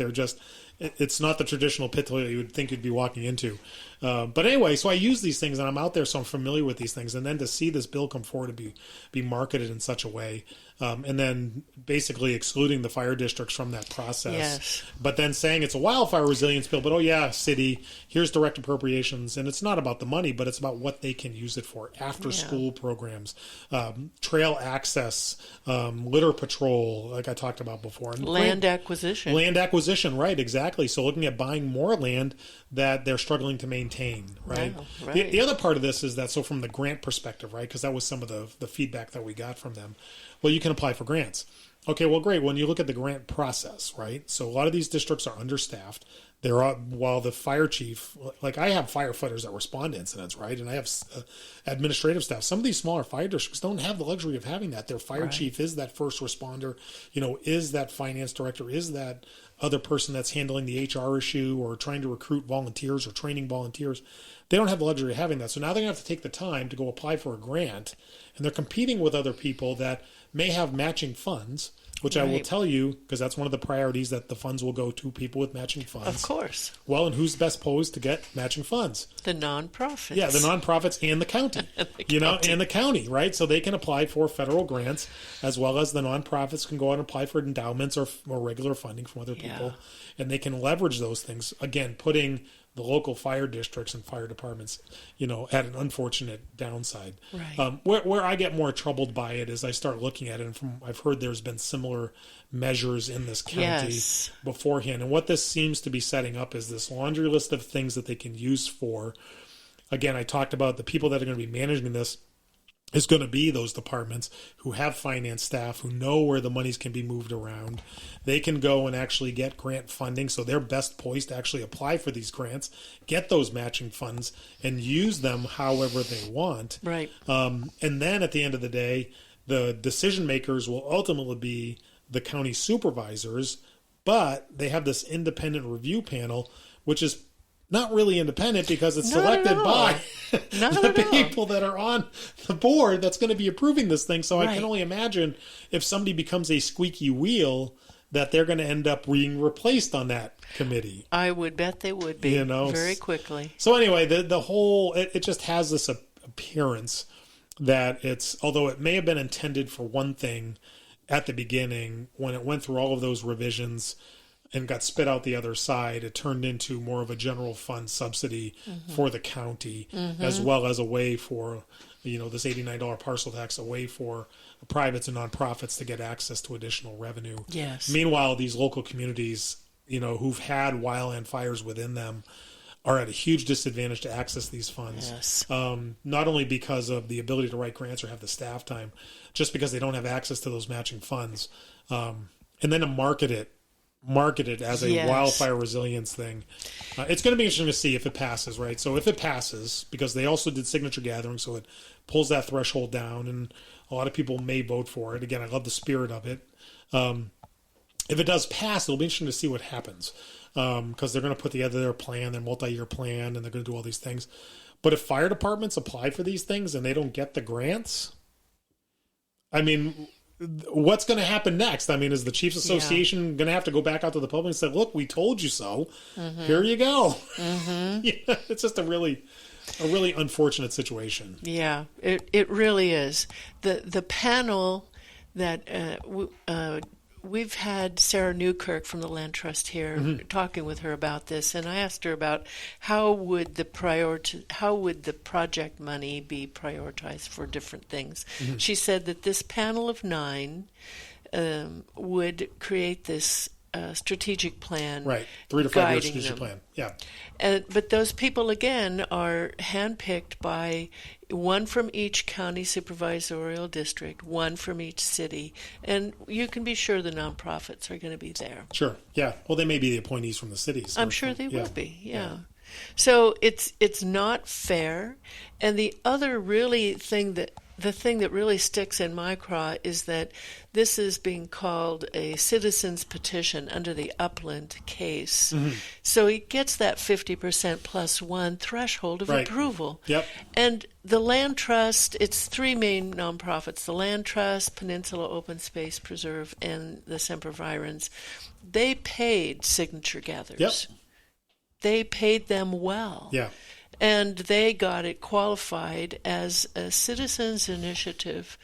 It's not the traditional pit toilet you would think you'd be walking into. But anyway, so I use these things, and I'm out there, so I'm familiar with these things. And then to see this bill come forward to be marketed in such a way, and then basically excluding the fire districts from that process, but then saying it's a wildfire resilience bill, but city, here's direct appropriations. And it's not about the money, but it's about what they can use it for. After school programs, trail access, litter patrol, like I talked about before. And
land acquisition,
right, exactly. So looking at buying more land that they're struggling to maintain, right?
Wow, right.
The other part of this is that, so from the grant perspective, right, because that was some of the feedback that we got from them, well, you can apply for grants. Okay, well, great. When you look at the grant process, right, so a lot of these districts are understaffed. while the fire chief, like I have firefighters that respond to incidents, right? And I have administrative staff. Some of these smaller fire districts don't have the luxury of having that. Their fire chief is that first responder, is that finance director, is that other person that's handling the HR issue or trying to recruit volunteers or training volunteers. They don't have the luxury of having that. So now they're going to have to take the time to go apply for a grant, and they're competing with other people that may have matching funds, which I will tell you, because that's one of the priorities, that the funds will go to people with matching funds.
Of course.
Well, and who's best posed to get matching funds?
The nonprofits.
Yeah, the nonprofits and the county. And the county, right? So they can apply for federal grants, as well as the nonprofits can go out and apply for endowments or regular funding from other people. And they can leverage those things, again, putting the local fire districts and fire departments, at an unfortunate downside.
Right.
Where I get more troubled by it is I start looking at it, and I've heard there's been similar measures in this county beforehand. And what this seems to be setting up is this laundry list of things that they can use for. Again, I talked about the people that are going to be managing this is going to be those departments who have finance staff, who know where the monies can be moved around. They can go and actually get grant funding, so they're best poised to actually apply for these grants, get those matching funds, and use them however they want.
Right.
And then at the end of the day, the decision makers will ultimately be the county supervisors, but they have this independent review panel, which is not really independent because it's selected by the people that are on the board that's going to be approving this thing. So I can only imagine if somebody becomes a squeaky wheel that they're going to end up being replaced on that committee.
I would bet they would be very quickly.
So anyway, the whole, it just has this appearance that although it may have been intended for one thing at the beginning, when it went through all of those revisions and got spit out the other side, it turned into more of a general fund subsidy for the county, as well as a way for, this $89 parcel tax, a way for privates and nonprofits to get access to additional revenue.
Yes.
Meanwhile, these local communities, who've had wildland fires within them are at a huge disadvantage to access these funds.
Yes.
Not only because of the ability to write grants or have the staff time, just because they don't have access to those matching funds. And then to market it as a wildfire resilience thing. It's going to be interesting to see if it passes, right? So if it passes, because they also did signature gathering, so it pulls that threshold down, and a lot of people may vote for it. Again, I love the spirit of it. If it does pass, it'll be interesting to see what happens, because they're going to put together their plan, their multi-year plan, and they're going to do all these things. But if fire departments apply for these things and they don't get the grants, I mean, what's going to happen next? I mean, is the Chiefs Association going to have to go back out to the public and say, look, we told you so. Here you go. It's just a really unfortunate situation.
Yeah, it really is. The panel that we've had Sarah Newkirk from the Land Trust here talking with her about this, and I asked her about how would the project money be prioritized for different things. She said that this panel of 9 would create this strategic plan,
right? 3 to 5 year strategic plan. Yeah.
But those people again are handpicked by one from each county supervisorial district, one from each city, and you can be sure the nonprofits are going to be there.
Sure. Yeah. Well, they may be the appointees from the cities.
I'm sure they will be. Yeah. So it's not fair, and the other the thing that really sticks in my craw is that this is being called a citizen's petition under the Upland case. So it gets that 50% plus 1 threshold of approval.
Yep.
And the Land Trust, it's 3 main nonprofits, the Land Trust, Peninsula Open Space Preserve, and the Sempervirens. They paid signature gatherers.
Yep.
They paid them well.
Yeah.
And they got it qualified as a citizens' initiative,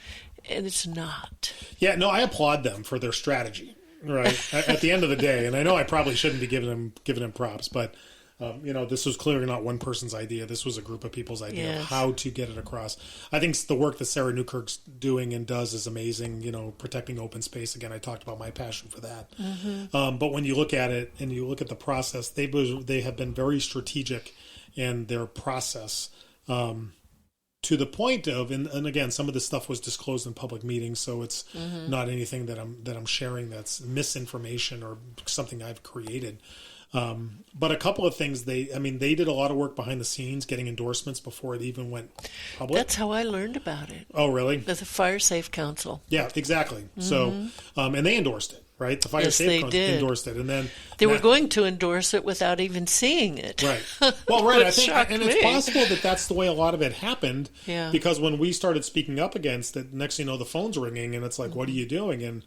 and it's not.
Yeah, no, I applaud them for their strategy, right? At the end of the day, and I know I probably shouldn't be giving them props, but this was clearly not one person's idea. This was a group of people's idea of how to get it across. I think the work that Sarah Newkirk's doing and does is amazing. Protecting open space. Again, I talked about my passion for that. But when you look at it and you look at the process, they have been very strategic in their process, to the point of, and again, some of this stuff was disclosed in public meetings, so it's not anything that I'm sharing that's misinformation or something I've created. But a couple of things they did a lot of work behind the scenes, getting endorsements before it even went public.
That's how I learned about it.
Oh, really?
There's a Fire Safe Council.
Yeah, exactly. So, and they endorsed it, right? The Fire Safe Council endorsed it, and then
they were going to endorse it without even seeing it.
Right. Well, right. I think, and
me.
it's possible that that's the way a lot of it happened.
Yeah.
Because when we started speaking up against it, next thing you know, the phone's ringing, and it's like, "What are you doing?" And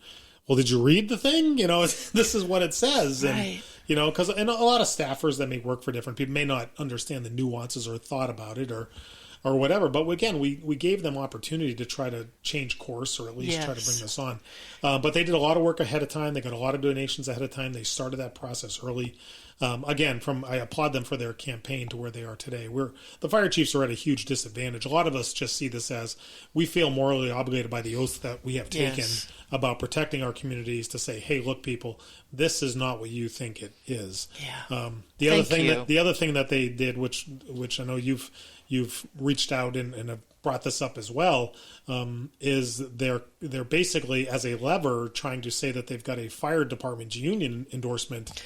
well, did you read the thing? This is what it says, and
right.
Because a lot of staffers that may work for different people may not understand the nuances or thought about it or whatever. But again, we gave them opportunity to try to change course or at least try to bring this on. But they did a lot of work ahead of time. They got a lot of donations ahead of time. They started that process early. Again, I applaud them for their campaign to where they are today. The fire chiefs are at a huge disadvantage. A lot of us just see this as we feel morally obligated by the oath that we have taken about protecting our communities to say, hey, look, people, this is not what you think it is.
Yeah.
The other thing that they did, which I know you've reached out and have brought this up as well, is they're basically as a lever trying to say that they've got a fire department union endorsement.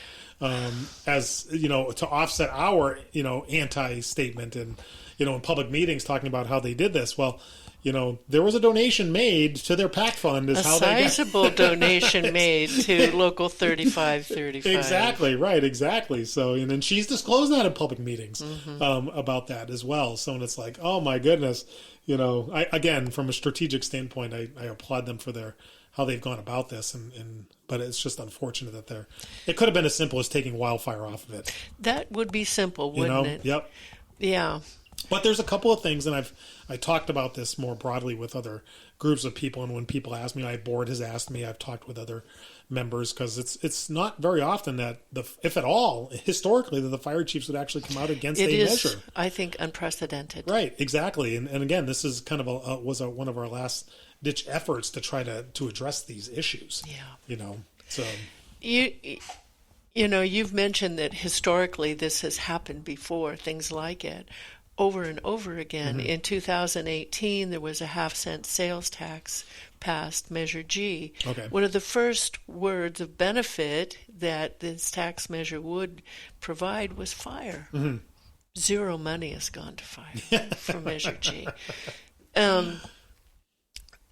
As to offset our anti-statement and in public meetings talking about how they did this. Well, there was a donation made to their PAC fund.
A sizable donation made to Local 3535.
Exactly right, exactly. So and then she's disclosed that in public meetings about that as well. So and it's like, oh my goodness, again from a strategic standpoint, I applaud them for how they've gone about this but it's just unfortunate that it could have been as simple as taking wildfire off of it.
That would be simple, wouldn't it?
Yep.
Yeah.
But there's a couple of things, and I talked about this more broadly with other groups of people, and when people ask me, board has asked me, I've talked with other members, because it's not very often that, if at all, historically, that the fire chiefs would actually come out against a measure.
It is, I think, unprecedented.
Right, exactly. And again, this is kind of one of our last ditch efforts to try to address these issues.
Yeah.
So
you've mentioned that historically this has happened before, things like it, over and over again. Mm-hmm. In 2018, there was a 50-cent sales tax passed, Measure G.
Okay. One
of the first words of benefit that this tax measure would provide was fire. Mm-hmm. Zero money has gone to fire for Measure G.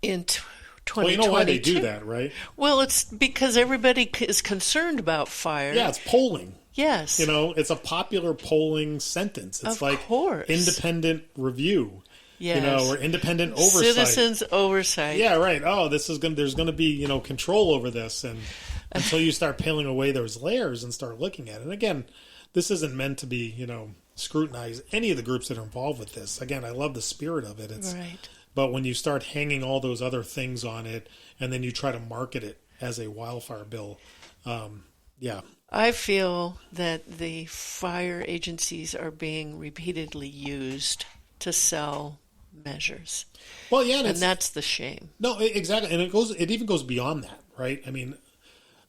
In 2022.
Well, you know why they do that, right?
Well, it's because everybody is concerned about fire.
Yeah, it's polling.
Yes.
It's a popular polling sentence. It's
of course.
Independent review.
Yes.
Or independent oversight.
Citizens' oversight.
Yeah, right. Oh, there's going to be, control over this, and until you start peeling away those layers and start looking at it. And again, this isn't meant to be, scrutinize any of the groups that are involved with this. Again, I love the spirit of it.
Right.
But when you start hanging all those other things on it, and then you try to market it as a wildfire bill, yeah.
I feel that the fire agencies are being repeatedly used to sell measures.
Well, yeah,
and that's the shame.
No, exactly, and it even goes beyond that, right? I mean,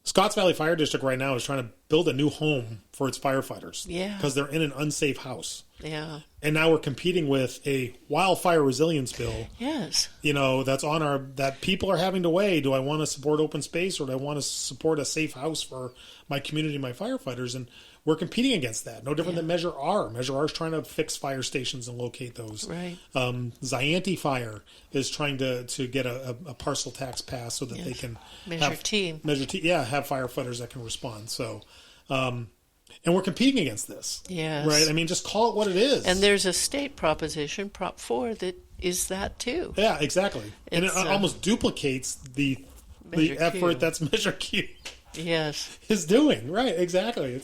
Scotts Valley Fire District right now is trying to build a new home for its firefighters.
Yeah.
Because they're in an unsafe house.
Yeah.
And now we're competing with a wildfire resilience bill.
Yes.
That's that people are having to weigh. Do I want to support open space or do I want to support a safe house for my community, my firefighters? And we're competing against that. No different than Measure R. Measure R is trying to fix fire stations and locate those.
Right.
Zianti Fire is trying to get a parcel tax passed so that they can
Measure T,
have firefighters that can respond. So, and we're competing against this.
Yes.
Right? I mean, just call it what it is.
And there's a state proposition, Prop 4, that is that too.
Yeah, exactly. And it almost duplicates the effort that's Measure Q.
Yes.
is doing. Right, exactly.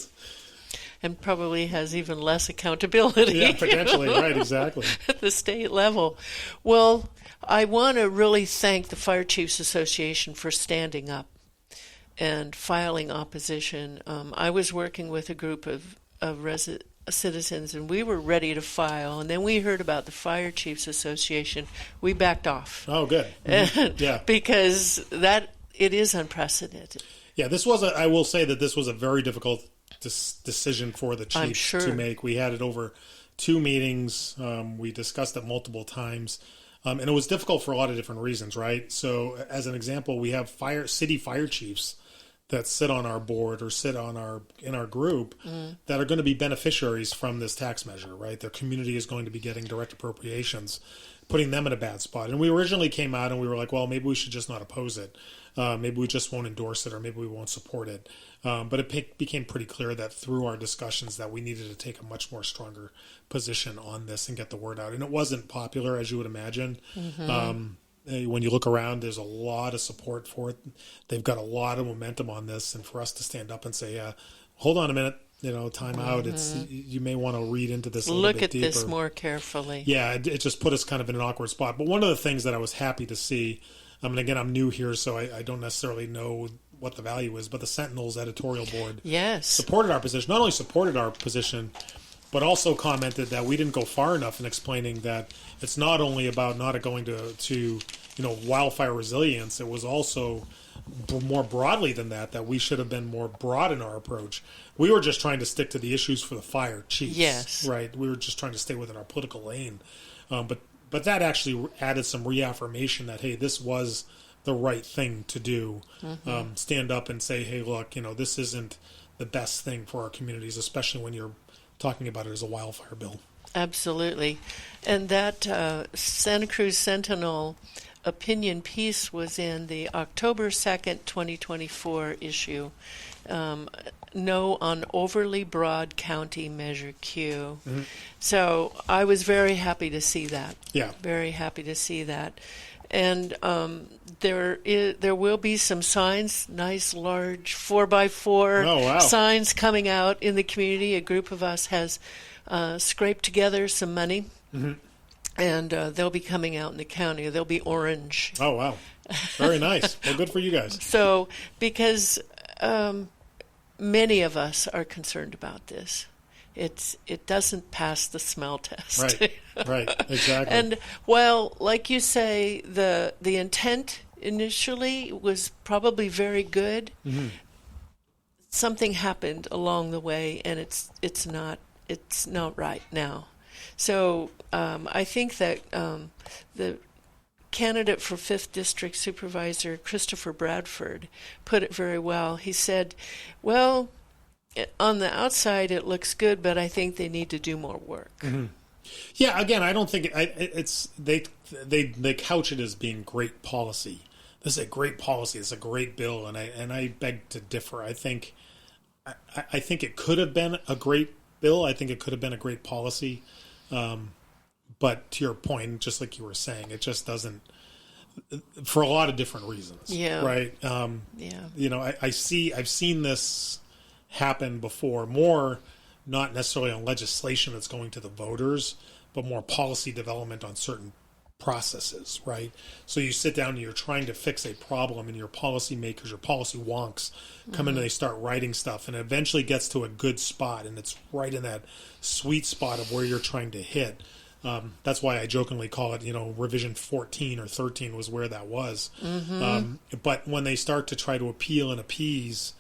And probably has even less accountability.
Yeah, potentially. Right, exactly.
At the state level. Well, I want to really thank the Fire Chiefs Association for standing up and filing opposition. I was working with a group of citizens, and we were ready to file. And then we heard about the Fire Chiefs Association. We backed off.
Oh, good. Mm-hmm. Yeah.
Because it is unprecedented.
Yeah, I will say that this was a very difficult decision for the chiefs to make. We had it over 2 meetings. We discussed it multiple times. And it was difficult for a lot of different reasons, right? So, as an example, we have city fire chiefs that sit on our board or sit on in our group that are going to be beneficiaries from this tax measure, right? Their community is going to be getting direct appropriations, putting them in a bad spot. And we originally came out and we were like, well, maybe we should just not oppose it. Maybe we just won't endorse it, or maybe we won't support it. But it became pretty clear that through our discussions that we needed to take a much more stronger position on this and get the word out. And it wasn't popular, as you would imagine. When you look around, there's a lot of support for it. They've got a lot of momentum on this, and for us to stand up and say, hold on a minute, time out. You may want to read into this a little bit deeper.
Look at this more carefully.
Yeah, it just put us kind of in an awkward spot. But one of the things that I was happy to see, again, I'm new here, so I don't necessarily know what the value is, but the Sentinel's editorial board supported our position. Not only supported our position, but also commented that we didn't go far enough in explaining that it's not only about not going to wildfire resilience. It was also more broadly than that we should have been more broad in our approach. We were just trying to stick to the issues for the fire chiefs.
Yes.
Right. We were just trying to stay within our political lane. But that actually added some reaffirmation that, hey, this was the right thing to do. Stand up and say, hey, look, this isn't the best thing for our communities, especially when you're talking about it as a wildfire bill.
Absolutely. And that Santa Cruz Sentinel opinion piece was in the October 2nd, 2024 issue. No on overly broad county measure Q. So I was very happy to see that.
Yeah.
Very happy to see that. And there will be some signs, nice large 4x4 signs coming out in the community. A group of us has scraped together some money, and they'll be coming out in the county. They'll be orange.
Oh, wow. Very nice. Well, good for you guys.
So, because many of us are concerned about this. It doesn't pass the smell test.
Right, exactly.
And while, like you say, the intent initially was probably very good, something happened along the way, and it's not right now. So I think that the candidate for 5th District Supervisor Christopher Bradford put it very well. He said, well, on the outside it looks good, but I think they need to do more work.
Yeah, again, I don't think it's they couch it as being great policy. This is a great policy. It's a great bill, and I beg to differ. I think it could have been a great bill. I think it could have been a great policy. But to your point, just like you were saying, it just doesn't, for a lot of different reasons.
Yeah.
Right. I've seen this happen before, more not necessarily on legislation that's going to the voters, but more policy development on certain processes, right? So you sit down and you're trying to fix a problem, and your policymakers, your policy wonks come in and they start writing stuff, and it eventually gets to a good spot, and it's right in that sweet spot of where you're trying to hit. That's why I jokingly call it, revision 14 or 13 was where that was. But when they start to try to appeal and appease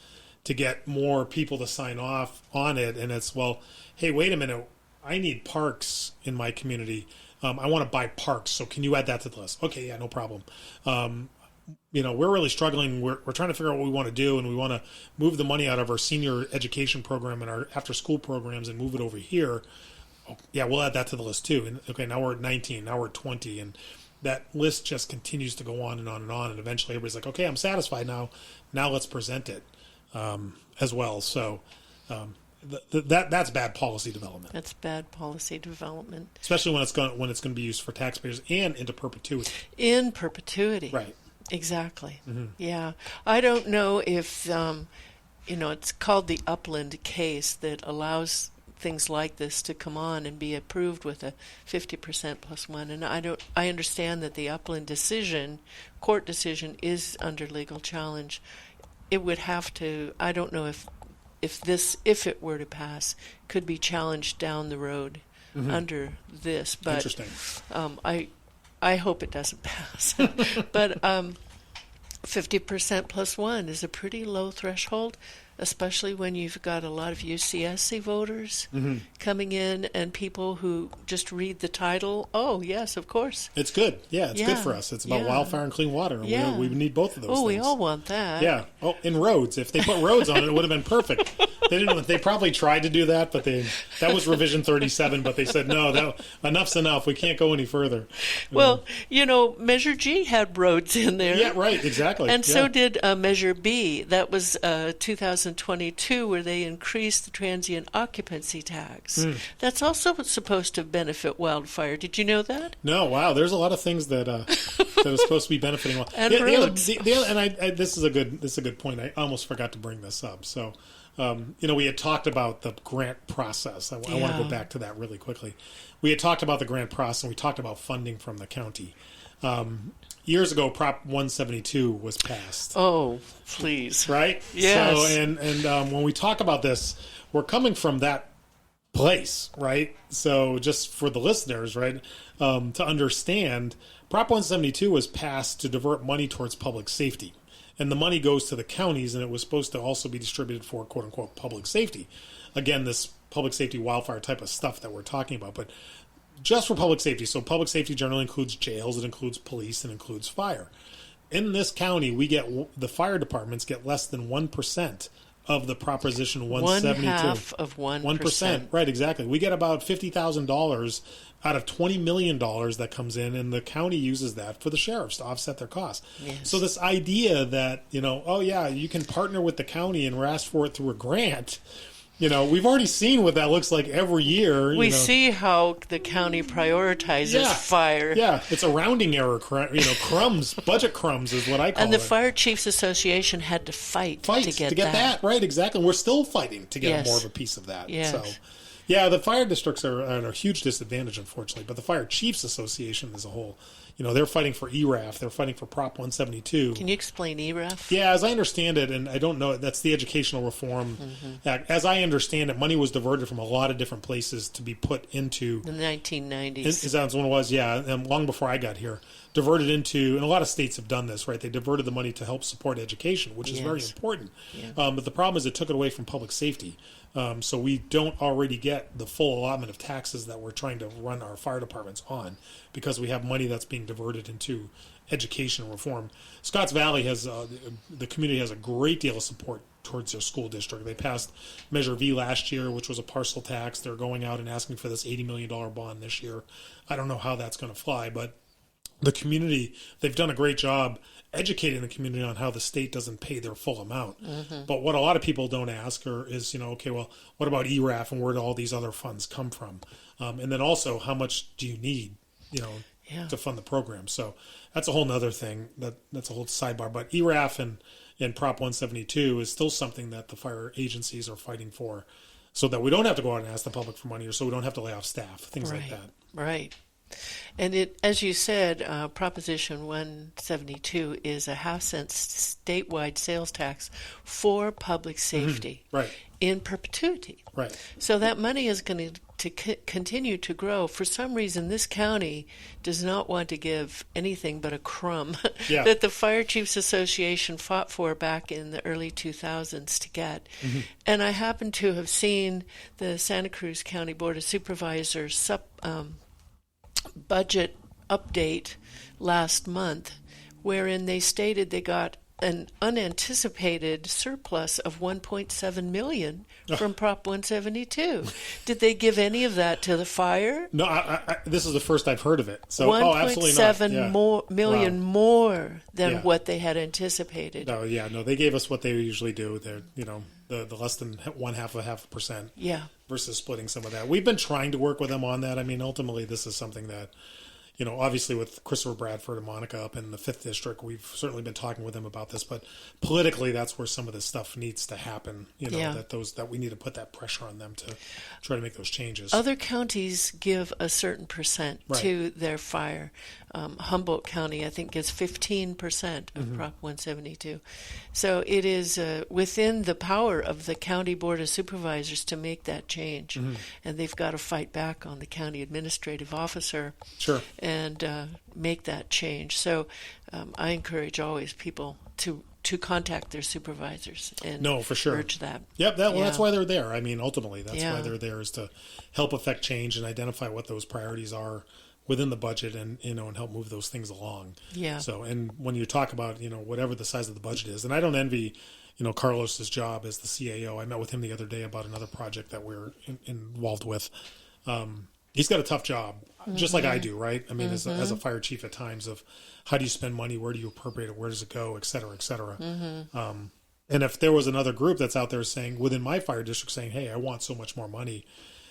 to get more people to sign off on it, and it's, well, hey, wait a minute, I need parks in my community. I want to buy parks, so can you add that to the list? Okay, yeah, no problem. We're really struggling. We're trying to figure out what we want to do, and we want to move the money out of our senior education program and our after-school programs and move it over here. Oh, yeah, we'll add that to the list too. And okay, now we're at 19, now we're at 20, and that list just continues to go on and on and on. And eventually, everybody's like, okay, I'm satisfied now. Now let's present it as well. So that's bad policy development.
That's bad policy development,
especially when it's going to be used for taxpayers and into perpetuity.
In perpetuity,
right?
Exactly. Yeah, I don't know if it's called the Upland case that allows things like this to come on and be approved with a 50% plus one. And I understand that the Upland court decision is under legal challenge. It would have to, I don't know if it were to pass, could be challenged down the road under this. But
interesting.
I hope it doesn't pass. But 50% plus one is a pretty low threshold. especially when you've got a lot of UCSC voters coming in and people who just read the title. Oh, yes, of course.
It's good. Yeah, it's good for us. It's about wildfire and clean water.
Yeah.
We need both of those things.
We all want that.
Yeah. Oh, and roads. If they put roads on it, it would have been perfect. They didn't. They probably tried to do that, but that was revision 37. But they said no. Enough's enough. We can't go any further.
Well, Measure G had roads in there.
Yeah. Right. Exactly.
And so did Measure B. That was 2022, where they increased the transient occupancy tax. That's also supposed to benefit wildfire. Did you know that?
No. Wow. There's a lot of things that are supposed to be benefiting.
And roads.
This is a good point. I almost forgot to bring this up. So. We had talked about the grant process. I want to go back to that really quickly. We had talked about the grant process, and we talked about funding from the county. Years ago, Prop 172 was passed.
Oh, please.
Right?
Yes.
So, and when we talk about this, we're coming from that place, right? So just for the listeners, right, to understand, Prop 172 was passed to divert money towards public safety. And the money goes to the counties, and it was supposed to also be distributed for, quote-unquote, public safety. Again, this public safety wildfire type of stuff that we're talking about, but just for public safety. So public safety generally includes jails, it includes police, it includes fire. In this county, the fire departments get less than 1% of the Proposition 172.
1/2 of 1%.
Right, exactly. We get about $50,000 out of $20 million that comes in, and the county uses that for the sheriffs to offset their costs.
Yes.
So this idea that, you can partner with the county and ask for it through a grant, we've already seen what that looks like every year.
We see how the county prioritizes fire.
Yeah, it's a rounding error, crumbs, budget crumbs is what I call it.
And the Fire Chiefs Association had to fight to get that.
Right, exactly. And we're still fighting to get more of a piece of that.
Yes.
So, yeah, the fire districts are at a huge disadvantage, unfortunately. But the Fire Chiefs Association as a whole, they're fighting for ERAF. They're fighting for Prop 172.
Can you explain ERAF?
Yeah, as I understand it, and I don't know, that's the Educational Reform Act. As I understand it, money was diverted from a lot of different places to be put into...
The 1990s.
Is that when it was? Yeah, long before I got here. Diverted into, and a lot of states have done this, right? They diverted the money to help support education, which is very important. Yeah. But the problem is it took it away from public safety. So we don't already get the full allotment of taxes that we're trying to run our fire departments on because we have money that's being diverted into education reform. Scotts Valley the community has a great deal of support towards their school district. They passed Measure V last year, which was a parcel tax. They're going out and asking for this $80 million bond this year. I don't know how that's going to fly, but the community, they've done a great job educating the community on how the state doesn't pay their full amount. But what a lot of people don't ask is, okay, well, what about ERAF and where do all these other funds come from? And then also, how much do you need, to fund the program? So that's a whole nother thing. That's a whole sidebar. But ERAF and Prop 172 is still something that the fire agencies are fighting for so that we don't have to go out and ask the public for money or so we don't have to lay off staff, things like that.
Right. And as you said, Proposition 172 is a half-cent statewide sales tax for public safety in perpetuity.
Right.
So that money is going to continue to grow. For some reason, this county does not want to give anything but a crumb that the Fire Chiefs Association fought for back in the early 2000s to get. And I happen to have seen the Santa Cruz County Board of Supervisors budget update last month, wherein they stated they got an unanticipated surplus of $1.7 million from Prop 172. Did they give any of that to the fire?
No, this is the first I've heard of it. So,
$1.7 million more than what they had anticipated.
No, they gave us what they usually do. They're, the less than 0.5%.
Yeah.
Versus splitting some of that. We've been trying to work with them on that. I mean, ultimately, this is something that, obviously with Christopher Bradford and Monica up in the 5th District, we've certainly been talking with them about this. But politically, that's where some of this stuff needs to happen. That we need to put that pressure on them to try to make those changes.
Other counties give a certain percent to their fire. Humboldt County, I think, gets 15% of Prop 172. So it is within the power of the County Board of Supervisors to make that change. And they've got to fight back on the county administrative officer and make that change. So I encourage always people to to contact their supervisors and
no, for sure.
urge that.
Yep, that's why they're there. I mean, ultimately, that's
Yeah.
why they're there, is to help affect change and identify what those priorities are within the budget, and and help move those things along.
Yeah.
So, and when you talk about whatever the size of the budget is, and I don't envy Carlos's job as the CAO. I met with him the other day about another project that we're involved with. He's got a tough job, just like I do, right? I mean, as a fire chief at times, of how do you spend money, where do you appropriate it, where does it go, et cetera, et cetera. And if there was another group that's out there saying, within my fire district, saying, hey, I want so much more money,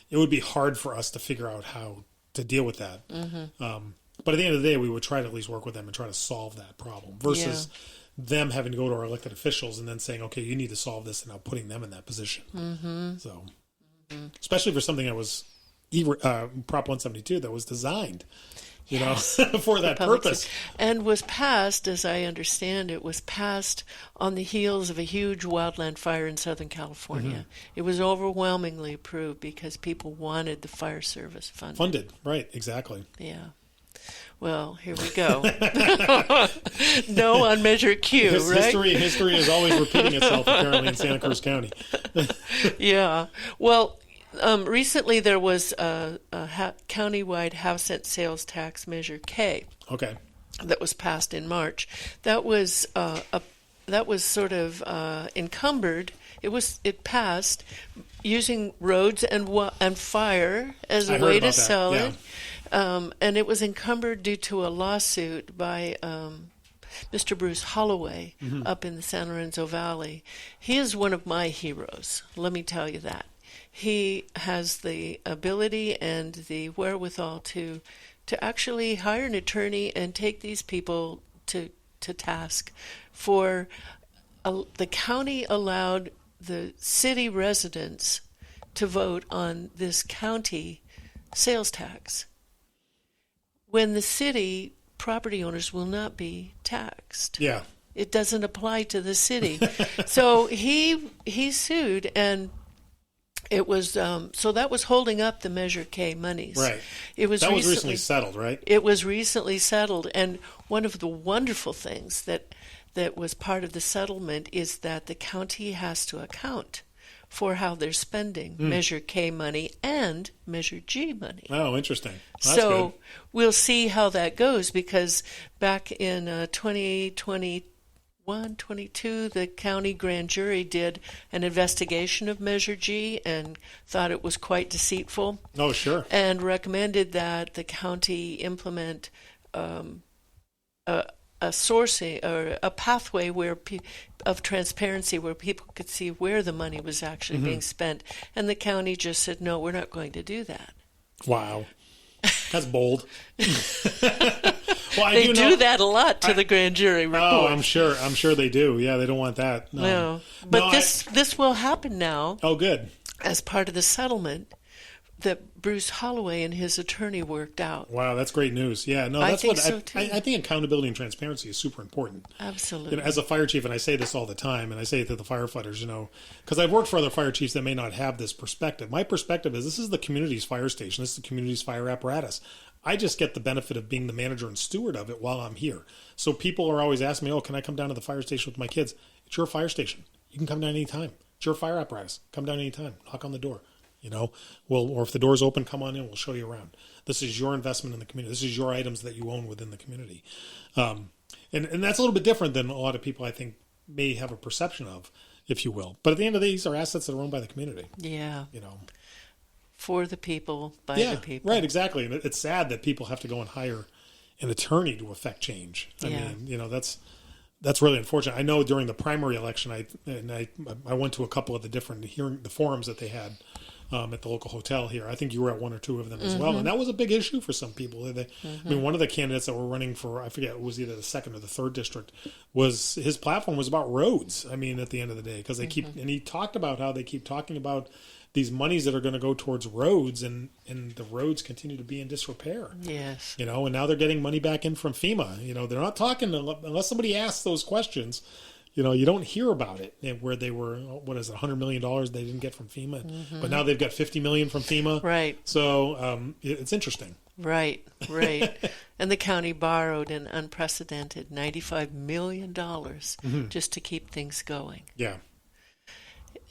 it would be hard for us to figure out how to deal with that. But at the end of the day, we would try to at least work with them and try to solve that problem versus them having to go to our elected officials and then saying, okay, you need to solve this, and now putting them in that position. So, especially for something that was Prop 172 that was designed, for that purpose.
And was passed, as I understand it, was passed on the heels of a huge wildland fire in Southern California. It was overwhelmingly approved because people wanted the fire service funded.
Funded, right, exactly.
Yeah. Well, here we go. No on Measure Q, right?
History is always repeating itself, apparently, in Santa Cruz County.
Yeah. Well, recently there was a countywide half-cent sales tax, Measure K.
Okay.
That was passed in March. That was sort of encumbered. It passed using roads and fire as a way to sell it. And it was encumbered due to a lawsuit by Mr. Bruce Holloway up in the San Lorenzo Valley. He is one of my heroes, let me tell you that. He has the ability and the wherewithal to actually hire an attorney and take these people to task for the county allowed the city residents to vote on this county sales tax, when the city property owners will not be taxed.
Yeah.
It doesn't apply to the city. So he sued, and it was so that was holding up the Measure K monies.
Right.
Was
recently settled, right?
It was recently settled, and one of the wonderful things that was part of the settlement is that the county has to account for how they're spending Measure K money and Measure G money.
Oh, interesting. That's
so
good.
We'll see how that goes, because back in 2022, the county grand jury did an investigation of Measure G and thought it was quite deceitful.
Oh, sure.
And recommended that the county implement a sourcing or a pathway of transparency where people could see where the money was actually being spent. And the county just said, no, we're not going to do that.
Wow. That's bold. Well,
they do that a lot to the grand jury report.
Oh, I'm sure they do. Yeah, they don't want that.
No. But this will happen now.
Oh, good.
As part of the settlement that Bruce Holloway and his attorney worked out.
Wow, that's great news. Yeah, no, that's I think accountability and transparency is super important.
Absolutely.
As a fire chief, and I say this all the time, and I say it to the firefighters, because I've worked for other fire chiefs that may not have this perspective. My perspective is this is the community's fire station. This is the community's fire apparatus. I just get the benefit of being the manager and steward of it while I'm here. So people are always asking me, oh, can I come down to the fire station with my kids? It's your fire station. You can come down anytime. It's your fire apparatus. Come down anytime. Knock on the door. Or if the door's open, come on in. We'll show you around. This is your investment in the community. This is your items that you own within the community. And that's a little bit different than a lot of people, I think, may have a perception of, if you will. But at the end of the day, these are assets that are owned by the community. Yeah.
For the people, by the people.
Right, exactly. And it's sad that people have to go and hire an attorney to affect change. I mean, that's really unfortunate. I know during the primary election, I went to a couple of the different the forums that they had at the local hotel here. I think you were at one or two of them as well. And that was a big issue for some people. I mean, one of the candidates that were running for, I forget, it was either the 2nd or the 3rd district, his platform was about roads. I mean, at the end of the day, because and he talked about how they keep talking about these monies that are going to go towards roads, and the roads continue to be in disrepair.
Yes.
And now they're getting money back in from FEMA. They're not talking unless somebody asks those questions. you don't hear about it, and where they were, what is it, $100 million they didn't get from FEMA, but now they've got $50 million from FEMA.
Right.
So it's interesting.
Right. And the county borrowed an unprecedented $95 million just to keep things going.
Yeah.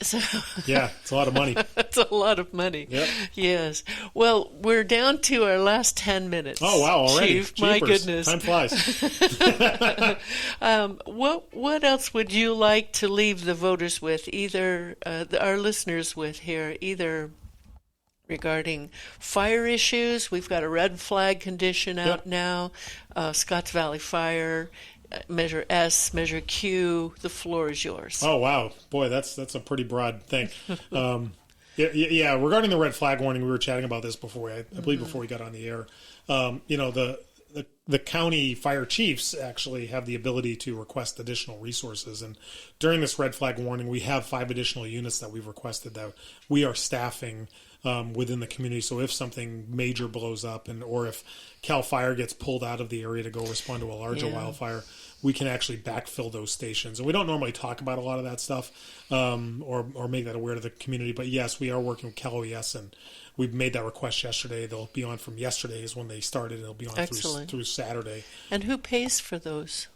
So
yeah, it's a lot of money.
It's a lot of money.
Yep.
Yes. Well, we're down to our last 10 minutes.
Oh, wow, already.
Chief, my goodness.
Time flies.
What else would you like to leave the voters with, either our listeners with here, either regarding fire issues? We've got a red flag condition out now, Scotts Valley Fire, Measure S, Measure Q. The floor is yours.
Oh, wow. Boy, that's a pretty broad thing. Yeah, regarding the red flag warning, we were chatting about this before, I believe before we got on the air. The county fire chiefs actually have the ability to request additional resources. And during this red flag warning, we have 5 additional units that we've requested that we are staffing within the community. So if something major blows up, or if CAL FIRE gets pulled out of the area to go respond to a larger wildfire, we can actually backfill those stations. And we don't normally talk about a lot of that stuff or make that aware to the community. But yes, we are working with Cal OES, and we've made that request yesterday. They'll be on from yesterday is when they started. It'll be on through Saturday.
And who pays for those?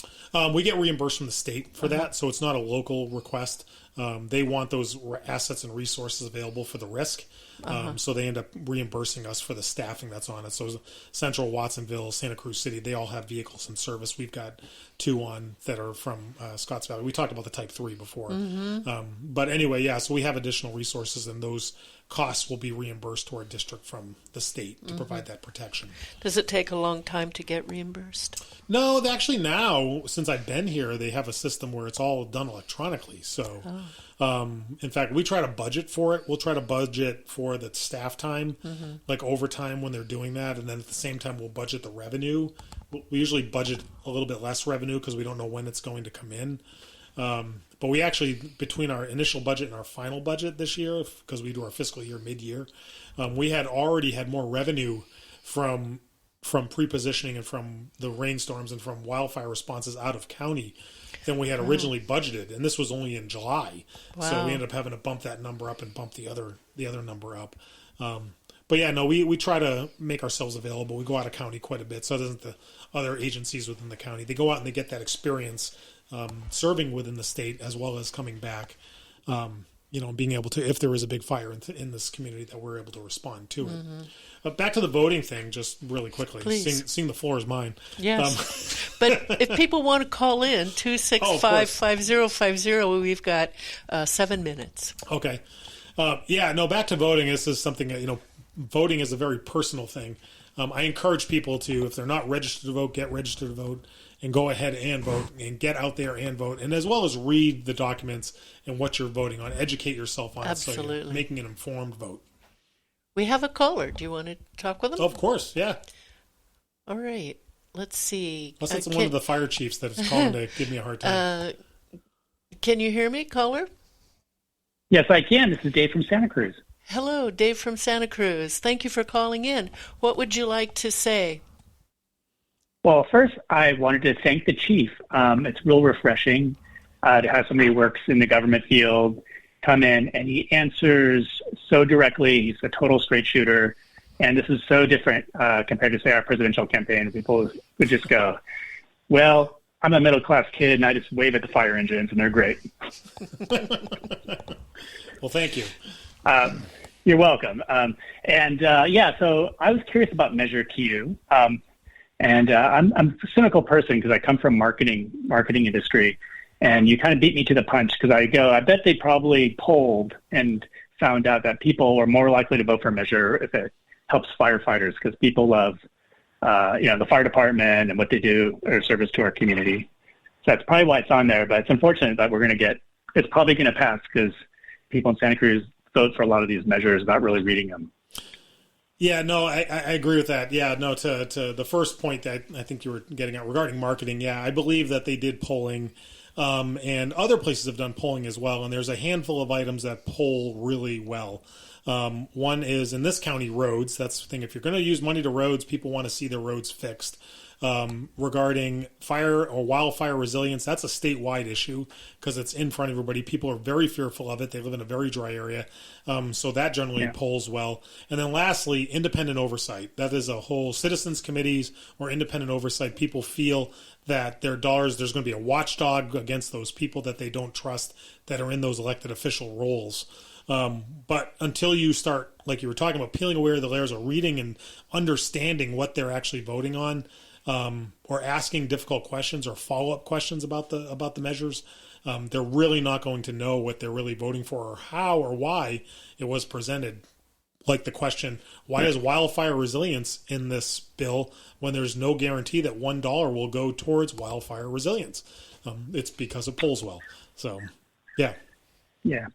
We get reimbursed from the state for that, so it's not a local request. They want those assets and resources available for the risk, so they end up reimbursing us for the staffing that's on it. So Central, Watsonville, Santa Cruz City, they all have vehicles in service. We've got 2 on that are from Scotts Valley. We talked about the Type 3 before. But anyway, yeah, so we have additional resources, and those costs will be reimbursed to our district from the state to provide that protection.
Does it take a long time to get reimbursed?
No, actually now, since I've been here, they have a system where it's all done electronically. So, in fact, we try to budget for it. We'll try to budget for the staff time, like overtime when they're doing that. And then at the same time, we'll budget the revenue. We usually budget a little bit less revenue because we don't know when it's going to come in. But we actually, between our initial budget and our final budget this year, because we do our fiscal year mid-year, we had already had more revenue from pre-positioning and from the rainstorms and from wildfire responses out of county than we had originally budgeted. And this was only in July.
Wow.
So we ended up having to bump that number up and bump the other number up. But yeah, no, we try to make ourselves available. We go out of county quite a bit. So doesn't the other agencies within the county. They go out and they get that experience serving within the state as well as coming back, being able to, if there is a big fire in this community, that we're able to respond to it. Back to the voting thing, just really quickly. Seeing the floor is mine.
Yes. But if people want to call in, 265-5050, we've got 7 minutes.
Okay. Back to voting. This is something, voting is a very personal thing. I encourage people to, if they're not registered to vote, get registered to vote and go ahead and vote and get out there and vote. And as well as read the documents and what you're voting on, educate yourself on it so you're making an informed vote.
We have a caller. Do you want to talk with him?
Of course, yeah.
All right. Let's see.
Unless it's one of the fire chiefs that is calling to give me a hard time.
Can you hear me, caller?
Yes, I can. This is Dave from Santa Cruz.
Hello, Dave from Santa Cruz. Thank you for calling in. What would you like to say?
Well, first, I wanted to thank the chief. It's real refreshing to have somebody who works in the government field come in, and he answers so directly. He's a total straight shooter, and this is so different compared to, say, our presidential campaign. People would just go, well, I'm a middle-class kid, and I just wave at the fire engines, and they're great.
Well, thank you.
You're welcome. So I was curious about Measure Q. I'm a cynical person because I come from marketing industry, and you kind of beat me to the punch because I bet they probably polled and found out that people were more likely to vote for Measure if it helps firefighters because people love, the fire department and what they do or service to our community. So that's probably why it's on there, but it's unfortunate that it's probably going to pass because people in Santa Cruz vote for a lot of these measures without really reading them.
Yeah, no, I agree with that. Yeah, no, to the first point that I think you were getting at regarding marketing, yeah, I believe that they did polling, and other places have done polling as well, and there's a handful of items that poll really well. One is in this county roads. That's the thing. If you're going to use money to roads, people want to see their roads fixed. Regarding fire or wildfire resilience, that's a statewide issue because it's in front of everybody. People are very fearful of it. They live in a very dry area. So that generally polls well. And then lastly, independent oversight. That is a whole citizens committees or independent oversight. People feel that their dollars, there's going to be a watchdog against those people that they don't trust that are in those elected official roles. But until you start, like you were talking about, peeling away the layers or reading and understanding what they're actually voting on, or asking difficult questions or follow-up questions about the measures, they're really not going to know what they're really voting for or how or why it was presented. Like the question, why is wildfire resilience in this bill when there's no guarantee that $1 will go towards wildfire resilience? It's because it polls well. So, yeah.
Yeah.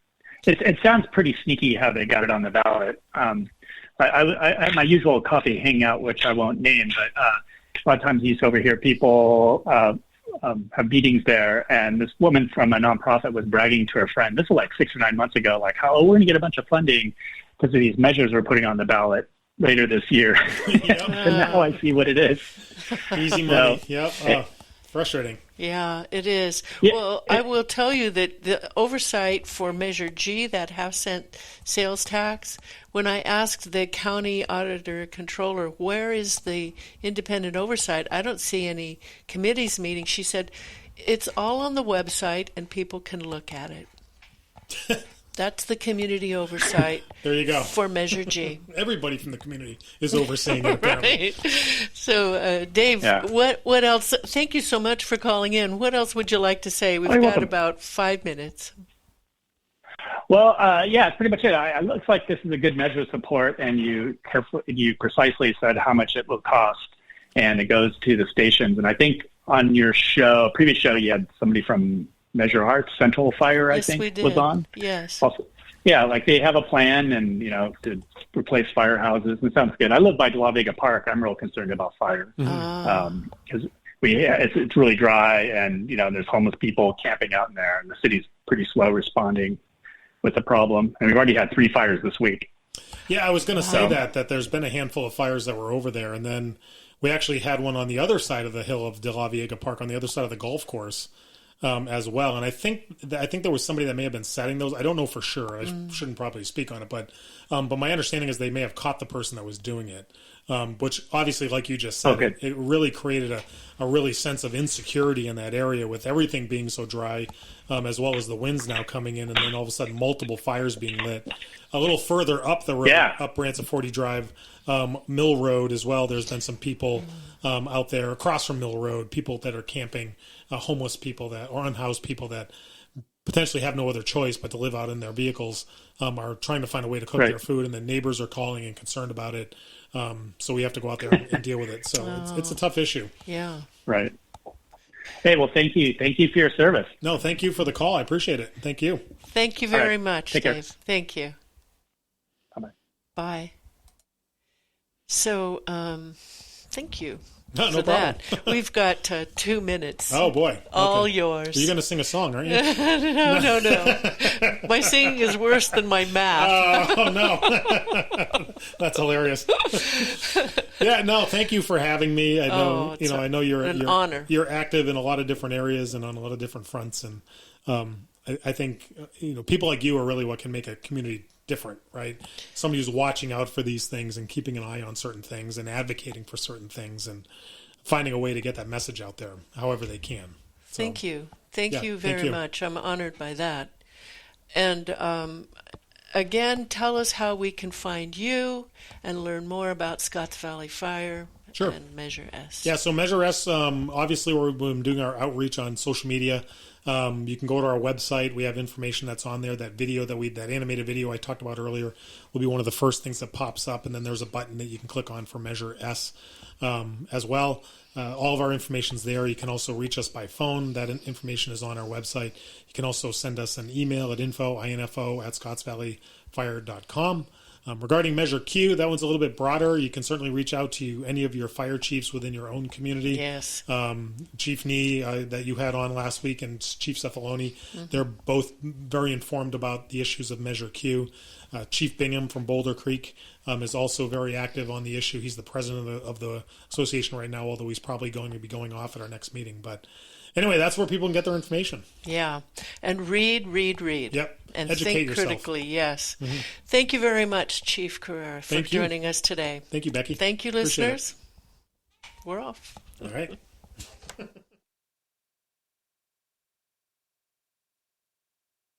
It sounds pretty sneaky how they got it on the ballot. I have my usual coffee hangout, which I won't name, but a lot of times you used to overhear people have meetings there, and this woman from a nonprofit was bragging to her friend, this was like 6 or 9 months ago, like, how we're going to get a bunch of funding because of these measures we're putting on the ballot later this year.
Yep.
And now I see what it is.
Easy money. Yep. Frustrating.
Yeah, it is.
Yeah,
well, I will tell you that the oversight for Measure G, that half-cent sales tax, when I asked the county auditor controller, where is the independent oversight? I don't see any committees meeting. She said, it's all on the website and people can look at it. That's the community oversight.
There you go.
For Measure G.
Everybody from the community is overseeing it, apparently.
Right. So, Dave, what else? Thank you so much for calling in. What else would you like to say? We've got about 5 minutes.
Well, it's pretty much it. It looks like this is a good measure of support, and you precisely said how much it will cost, and it goes to the stations. And I think on your previous show, you had somebody from Measure Arts, Central Fire, I think, was on.
Yes.
Also, like they have a plan and, to replace firehouses. It sounds good. I live by De La Vega Park. I'm real concerned about fire because it's really dry and, there's homeless people camping out in there and the city's pretty slow responding with the problem. And we've already had 3 fires this week.
Yeah, I was going to say that there's been a handful of fires that were over there. And then we actually had one on the other side of the hill of De La Vega Park on the other side of the golf course. As well, and I think there was somebody that may have been setting those. I don't know for sure. I shouldn't probably speak on it, but my understanding is they may have caught the person that was doing it, which obviously, like you just said, it really created a really sense of insecurity in that area with everything being so dry, as well as the winds now coming in, and then all of a sudden multiple fires being lit. A little further up the road, up Branson 40 Drive, Mill Road as well. There's been some people out there across from Mill Road, people that are camping. Homeless people or unhoused people that potentially have no other choice but to live out in their vehicles are trying to find a way to cook their food, and the neighbors are calling and concerned about it. So we have to go out there and deal with it. So it's a tough issue.
Yeah.
Right. Hey, well, thank you. Thank you for your service.
No, thank you for the call. I appreciate it. Thank you.
Thank you very much,
Take
Dave.
care.
Thank you.
Bye-bye.
Bye. So, thank you.
No
for
problem.
that. We've got 2 minutes.
Oh, boy. Okay.
All yours.
You're going to sing a song, aren't you?
No. My singing is worse than my math.
Oh, no. That's hilarious. Yeah, no, thank you for having me. I know, I know you're
an honor.
You're active in a lot of different areas and on a lot of different fronts. And I think, people like you are really what can make a community different, right? Somebody who's watching out for these things and keeping an eye on certain things and advocating for certain things and finding a way to get that message out there however they can. So,
thank you. Thank you very much. I'm honored by that. And again, tell us how we can find you and learn more about Scotts Valley Fire and Measure S.
Yeah, so Measure S, obviously we're doing our outreach on social media. You can go to our website. We have information that's on there. That video that animated video I talked about earlier will be one of the first things that pops up, and then there's a button that you can click on for Measure S as well. All of our information's there. You can also reach us by phone. That information is on our website. You can also send us an email at info@scottsvalleyfire.com. Regarding Measure Q, that one's a little bit broader. You can certainly reach out to any of your fire chiefs within your own community.
Yes.
Chief Nee that you had on last week and Chief Cefaloni, they're both very informed about the issues of Measure Q. Chief Bingham from Boulder Creek is also very active on the issue. He's the president of the association right now, although he's probably going to be going off at our next meeting. But anyway, that's where people can get their information.
Yeah. And read.
Yep.
And
educate
think
yourself.
critically, yes. Thank you very much, Chief Correira, for joining us today.
Thank you, Becky.
Thank you,
Appreciate
listeners. We're off.
All right.